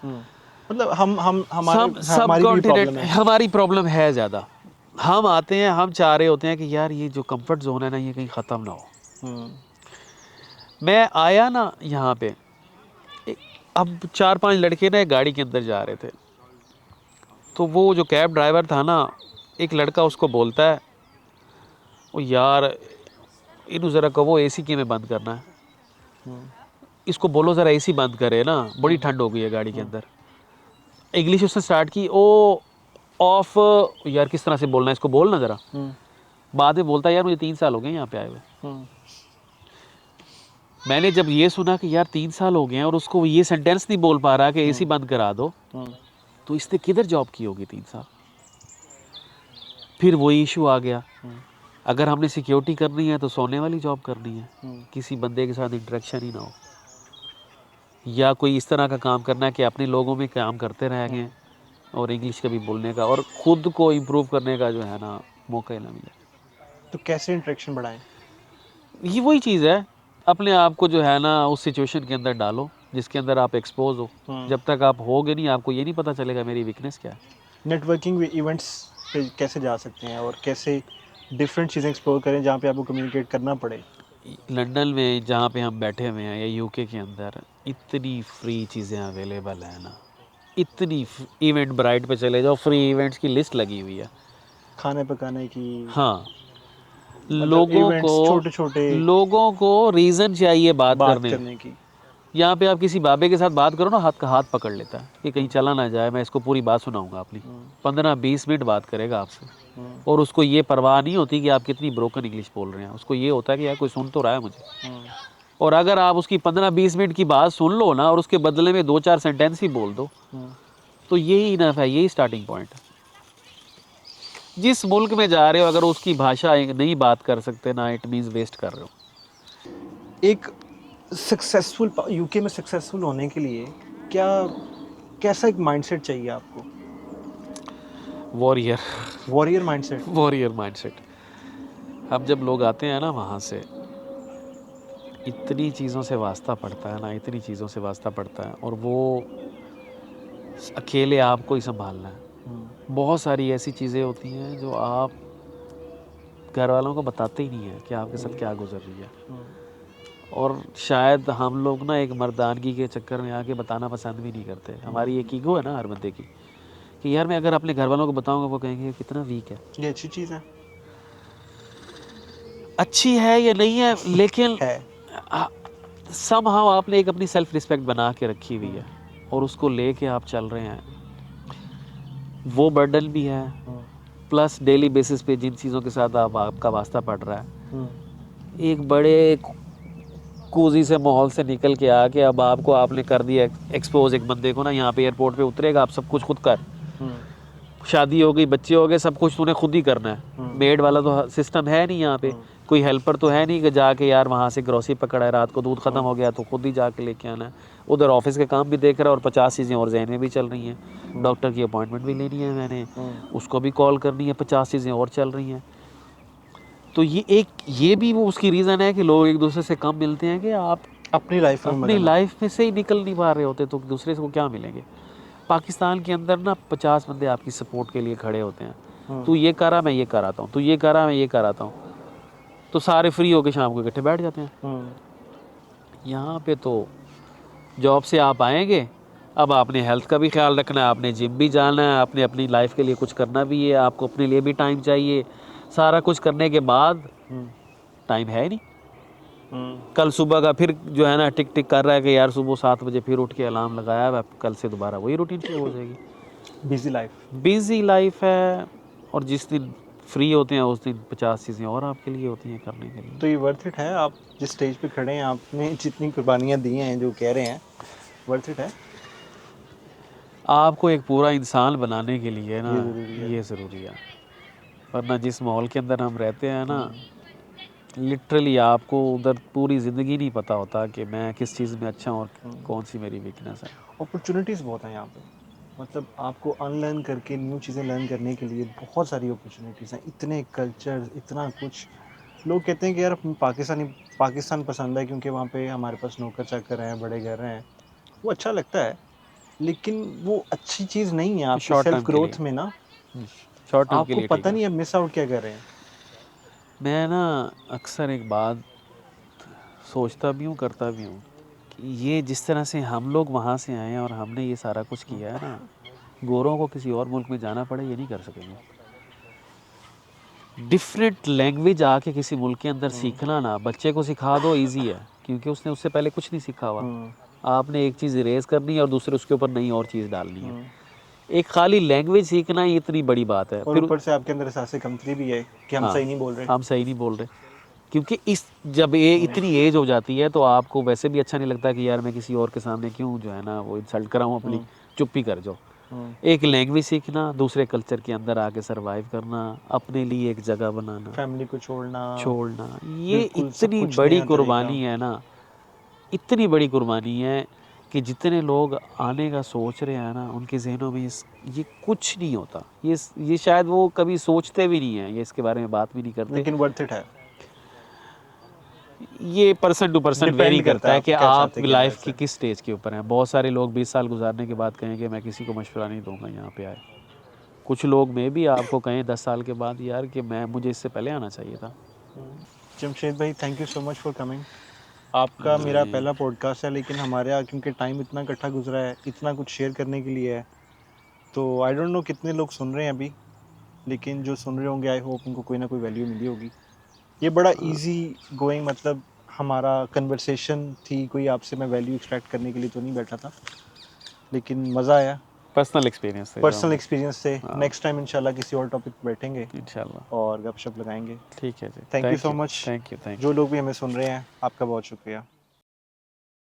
मतलब हम सब हमारी भी प्रॉब्लम कॉन्टिनेंट है। हमारी प्रॉब्लम है ज़्यादा। हम आते हैं, हम चाह रहे होते हैं कि यार ये जो कंफर्ट जोन है ना ये कहीं ख़त्म ना हो। मैं आया ना यहाँ पे, अब 4-5 लड़के ना एक गाड़ी के अंदर जा रहे थे, तो वो जो कैब ड्राइवर था ना, एक लड़का उसको बोलता है, वो यार इनू ज़रा कहो एसी किमें बंद करना है, इसको बोलो ज़रा एसी बंद करे ना, बड़ी ठंड हो गई है गाड़ी के अंदर। इंग्लिश उसने स्टार्ट की, ओ ऑफ, यार किस तरह से बोलना है इसको, बोलना ज़रा। बाद में बोलता है यार मुझे 3 साल हो गए यहाँ पे आए हुए। मैंने जब ये सुना कि यार 3 साल हो गए हैं और उसको ये सेंटेंस नहीं बोल पा रहा कि एसी बंद करा दो, तो इसने किधर जॉब की होगी 3 साल। फिर वही इशू आ गया, अगर हमने सिक्योरिटी करनी है तो सोने वाली जॉब करनी है, किसी बंदे के साथ इंटरेक्शन ही ना हो, या कोई इस तरह का काम करना है कि अपने लोगों में काम करते रह गए और इंग्लिश कभी बोलने का और ख़ुद को इम्प्रूव करने का जो है ना मौका ही ना मिले। तो कैसे इंटरेक्शन बढ़ाएं? ये वही चीज़ है, अपने आप को जो है ना उस सिचुएशन के अंदर डालो जिसके अंदर आप एक्सपोज हो। जब तक आप होगे नहीं, आपको ये नहीं पता चलेगा मेरी वीकनेस क्या है। नेटवर्किंग इवेंट्स पे कैसे जा सकते हैं और कैसे डिफरेंट चीज़ें एक्सप्लोर करें जहाँ पे आपको कम्युनिकेट करना पड़े? लंदन में जहाँ पे हम बैठे हुए हैं या यूके के अंदर इतनी फ्री चीज़ें अवेलेबल हैं ना, इतनी इवेंट ब्राइट पे चले जाओ, फ्री इवेंट्स की लिस्ट लगी हुई है। खाने पकाने की, हाँ, मतलब इवेंट्स छोटे छोटे लोगों को रीज़न चाहिए बात करने की। यहाँ पे आप किसी बाबे के साथ बात करो ना, हाथ का हाथ पकड़ लेता है कि कहीं चला ना जाए, मैं इसको पूरी बात सुनाऊंगा अपनी। 15-20 मिनट बात करेगा आपसे, और उसको ये परवाह नहीं होती कि आप कितनी ब्रोकन इंग्लिश बोल रहे हैं, उसको ये होता है कि यार कोई सुन तो रहा है मुझे। और अगर आप उसकी 15-20 मिनट की बात सुन लो ना और उसके बदले में 2-4 सेंटेंस ही बोल दो, तो यही इनफ है, यही स्टार्टिंग पॉइंट है। जिस मुल्क में जा रहे हो अगर उसकी भाषा नहीं बात कर सकते ना, इट मीन्स वेस्ट कर रहे हो। एक सक्सेसफुल यूके में सक्सेसफुल होने के लिए क्या कैसा एक माइंडसेट चाहिए आपको? Warrior mindset. Warrior mindset. अब जब लोग आते हैं ना वहाँ से, इतनी चीज़ों से वास्ता पड़ता है ना, इतनी चीज़ों से वास्ता पड़ता है, और वो अकेले आपको ही संभालना है। बहुत सारी ऐसी चीज़ें होती हैं जो आप घर वालों को बताते ही नहीं है कि आपके साथ क्या गुजर रही है। और शायद हम लोग ना एक मर्दानगी के चक्कर में आके बताना पसंद भी नहीं करते। हमारी एक ईगो है ना हर बंदे की कि यार मैं अगर अपने घर वालों को बताऊंगा वो कहेंगे कितना वीक है। ये अच्छी चीज़ है, अच्छी है या नहीं है, लेकिन है। समहाउ आपने एक अपनी सेल्फ रिस्पेक्ट बना के रखी हुई है और उसको लेके आप चल रहे हैं, वो बर्डन भी है, प्लस डेली बेसिस पे जिन चीज़ों के साथ आपका वास्ता पड़ रहा है, एक बड़े कूजी से माहौल से निकल के आके अब आपने कर दिया एक्सपोज एक बंदे को ना, यहाँ पे एयरपोर्ट पे उतरेगा, आप सब कुछ खुद कर, शादी हो गई, बच्चे हो गए, सब कुछ तूने खुद ही करना है। मेड वाला तो सिस्टम है नहीं यहाँ पे, कोई हेल्पर तो है नहीं कि जाके यार वहाँ से ग्रोसरी पकड़ा है, रात को दूध ख़त्म हो गया तो खुद ही जाके लेके आना है। उधर ऑफिस के काम भी देख रहा है और 50 चीज़ें और जहन में भी चल रही हैं। डॉक्टर की अपॉइंटमेंट भी लेनी है मैंने, उसको भी कॉल करनी है, 50 चीज़ें और चल रही हैं। तो ये भी वो उसकी रीज़न है कि लोग एक दूसरे से कम मिलते हैं कि आप अपनी लाइफ में से ही निकल नहीं पा रहे होते, तो दूसरे को क्या मिलेंगे। पाकिस्तान के अंदर ना 50 बंदे आपकी सपोर्ट के लिए खड़े होते हैं। तू ये करा, मैं ये कराता हूँ, तू ये करा, मैं ये कराता हूँ, तो सारे फ्री होके शाम को इकट्ठे बैठ जाते हैं। यहाँ पे तो जॉब से आप आएंगे, अब आपने हेल्थ का भी ख्याल रखना है, आपने जिम भी जाना है, आपने अपनी लाइफ के लिए कुछ करना भी है, आपको अपने लिए भी टाइम चाहिए। सारा कुछ करने के बाद टाइम है ही नहीं। कल सुबह का फिर जो है ना टिक टिक कर रहा है कि यार सुबह 7 बजे फिर उठ के अलार्म लगाया है, कल से दोबारा वही रूटीन शुरू हो जाएगी। बिजी लाइफ है, और जिस दिन फ्री होते हैं उस दिन 50 चीज़ें और आपके लिए होती हैं करने के लिए। तो ये वर्थ इट है? आप जिस स्टेज पे खड़े हैं, आपने जितनी कुर्बानियाँ दी हैं, जो कह रहे हैं, वर्थ इट है? आपको एक पूरा इंसान बनाने के लिए ना ये ज़रूरी है, वरना जिस माहौल के अंदर हम रहते हैं ना, लिटरली आपको उधर पूरी ज़िंदगी नहीं पता होता कि मैं किस चीज़ में अच्छा हूँ और कौन सी मेरी वीकनेस है। अपॉर्चुनिटीज़ बहुत हैं यहाँ पे, मतलब आपको अनलर्न करके न्यू चीज़ें लर्न करने के लिए बहुत सारी अपॉर्चुनिटीज़ हैं, इतने कल्चर, इतना कुछ। लोग कहते हैं कि यार पाकिस्तान पसंद है क्योंकि वहाँ पे हमारे पास नौकर चाकर हैं, बड़े घर हैं। वो अच्छा लगता है, लेकिन वो अच्छी चीज़ नहीं है आपकी शॉर्ट सेल्फ टर्म के लिए, ग्रोथ में ना। शॉर्ट टर्म के आपको लिए ठीक पता है। नहीं है मिस आउट क्या कर रहे हैं। मैं ना अक्सर एक बात सोचता भी हूँ, करता भी हूँ कि ये जिस तरह से हम लोग वहाँ से आए हैं और हमने ये सारा कुछ किया है ना, गोरों को किसी और मुल्क में जाना पड़े ये नहीं कर सकेंगे। डिफरेंट लैंग्वेज आके किसी मुल्क के अंदर सीखना ना, बच्चे को सिखा दो इजी है, क्योंकि उसने उससे पहले कुछ नहीं सीखा हुआ। हम्म, आपने एक चीज़ इरेज करनी है और दूसरे उसके ऊपर नई और चीज़ डालनी है। हम्म। एक खाली लैंग्वेज सीखना ही इतनी बड़ी बात है। और फिर ऊपर से आपके अंदर एहसास कमतरी भी है कि हम हाँ, सही नहीं बोल रहे। हम सही नहीं बोल रहे, क्योंकि इस जब ये इतनी एज हो जाती है तो आपको वैसे भी अच्छा नहीं लगता कि यार मैं किसी और के सामने क्यों जो है ना वो इंसल्ट कराऊँ अपनी, चुप ही कर जाओ। हम्म, एक लैंग्वेज सीखना, दूसरे कल्चर के अंदर आके सरवाइव करना, अपने लिए एक जगह बनाना, फैमिली को छोड़ना, छोड़ना, ये बिल्कुल सब इतनी कुछ बड़ी नया तरीका। कुर्बानी है ना, इतनी बड़ी कुर्बानी है कि जितने लोग आने का सोच रहे हैं ना उनके जहनों में ये कुछ नहीं होता। ये शायद वो कभी सोचते भी नहीं है, ये इसके बारे में बात भी नहीं करते। लेकिन वर्थ इट है। ये person to person very depend करता करता है है आप कि क्या आप चाहते क्या लाइफ की वैसे। किस स्टेज के ऊपर हैं। बहुत सारे लोग 20 साल गुजारने के बाद कहें कि मैं किसी को मशवरा नहीं दूंगा यहाँ पे आए। कुछ लोग में भी आपको कहें 10 साल के बाद यार कि मुझे इससे पहले आना चाहिए था। जमशेद भाई, thank you so much for coming. आपका मेरा पहला पॉडकास्ट है, लेकिन हमारे यहाँ क्योंकि टाइम इतना इकट्ठा गुजरा है, इतना कुछ शेयर करने के लिए है, तो आई डोंट नो कितने लोग सुन रहे हैं अभी, लेकिन जो सुन रहे होंगे आई होप उनको कोई ना कोई वैल्यू मिली होगी। ये बड़ा इजी गोइंग, मतलब हमारा कन्वर्सेशन थी, कोई आपसे मैं वैल्यू एक्सट्रैक्ट करने के लिए तो नहीं बैठा था, लेकिन मज़ा आया। पर्सनल एक्सपीरियंस से पर्सनल जाऊँगा। एक्सपीरियंस से हाँ, नेक्स्ट टाइम इंशाल्लाह किसी और टॉपिक पे बैठेंगे इंशाल्लाह। और गपशप लगाएंगे। ठीक है जी, thank you so much. Thank you. जो लोग भी हमें सुन रहे हैं, आपका बहुत शुक्रिया।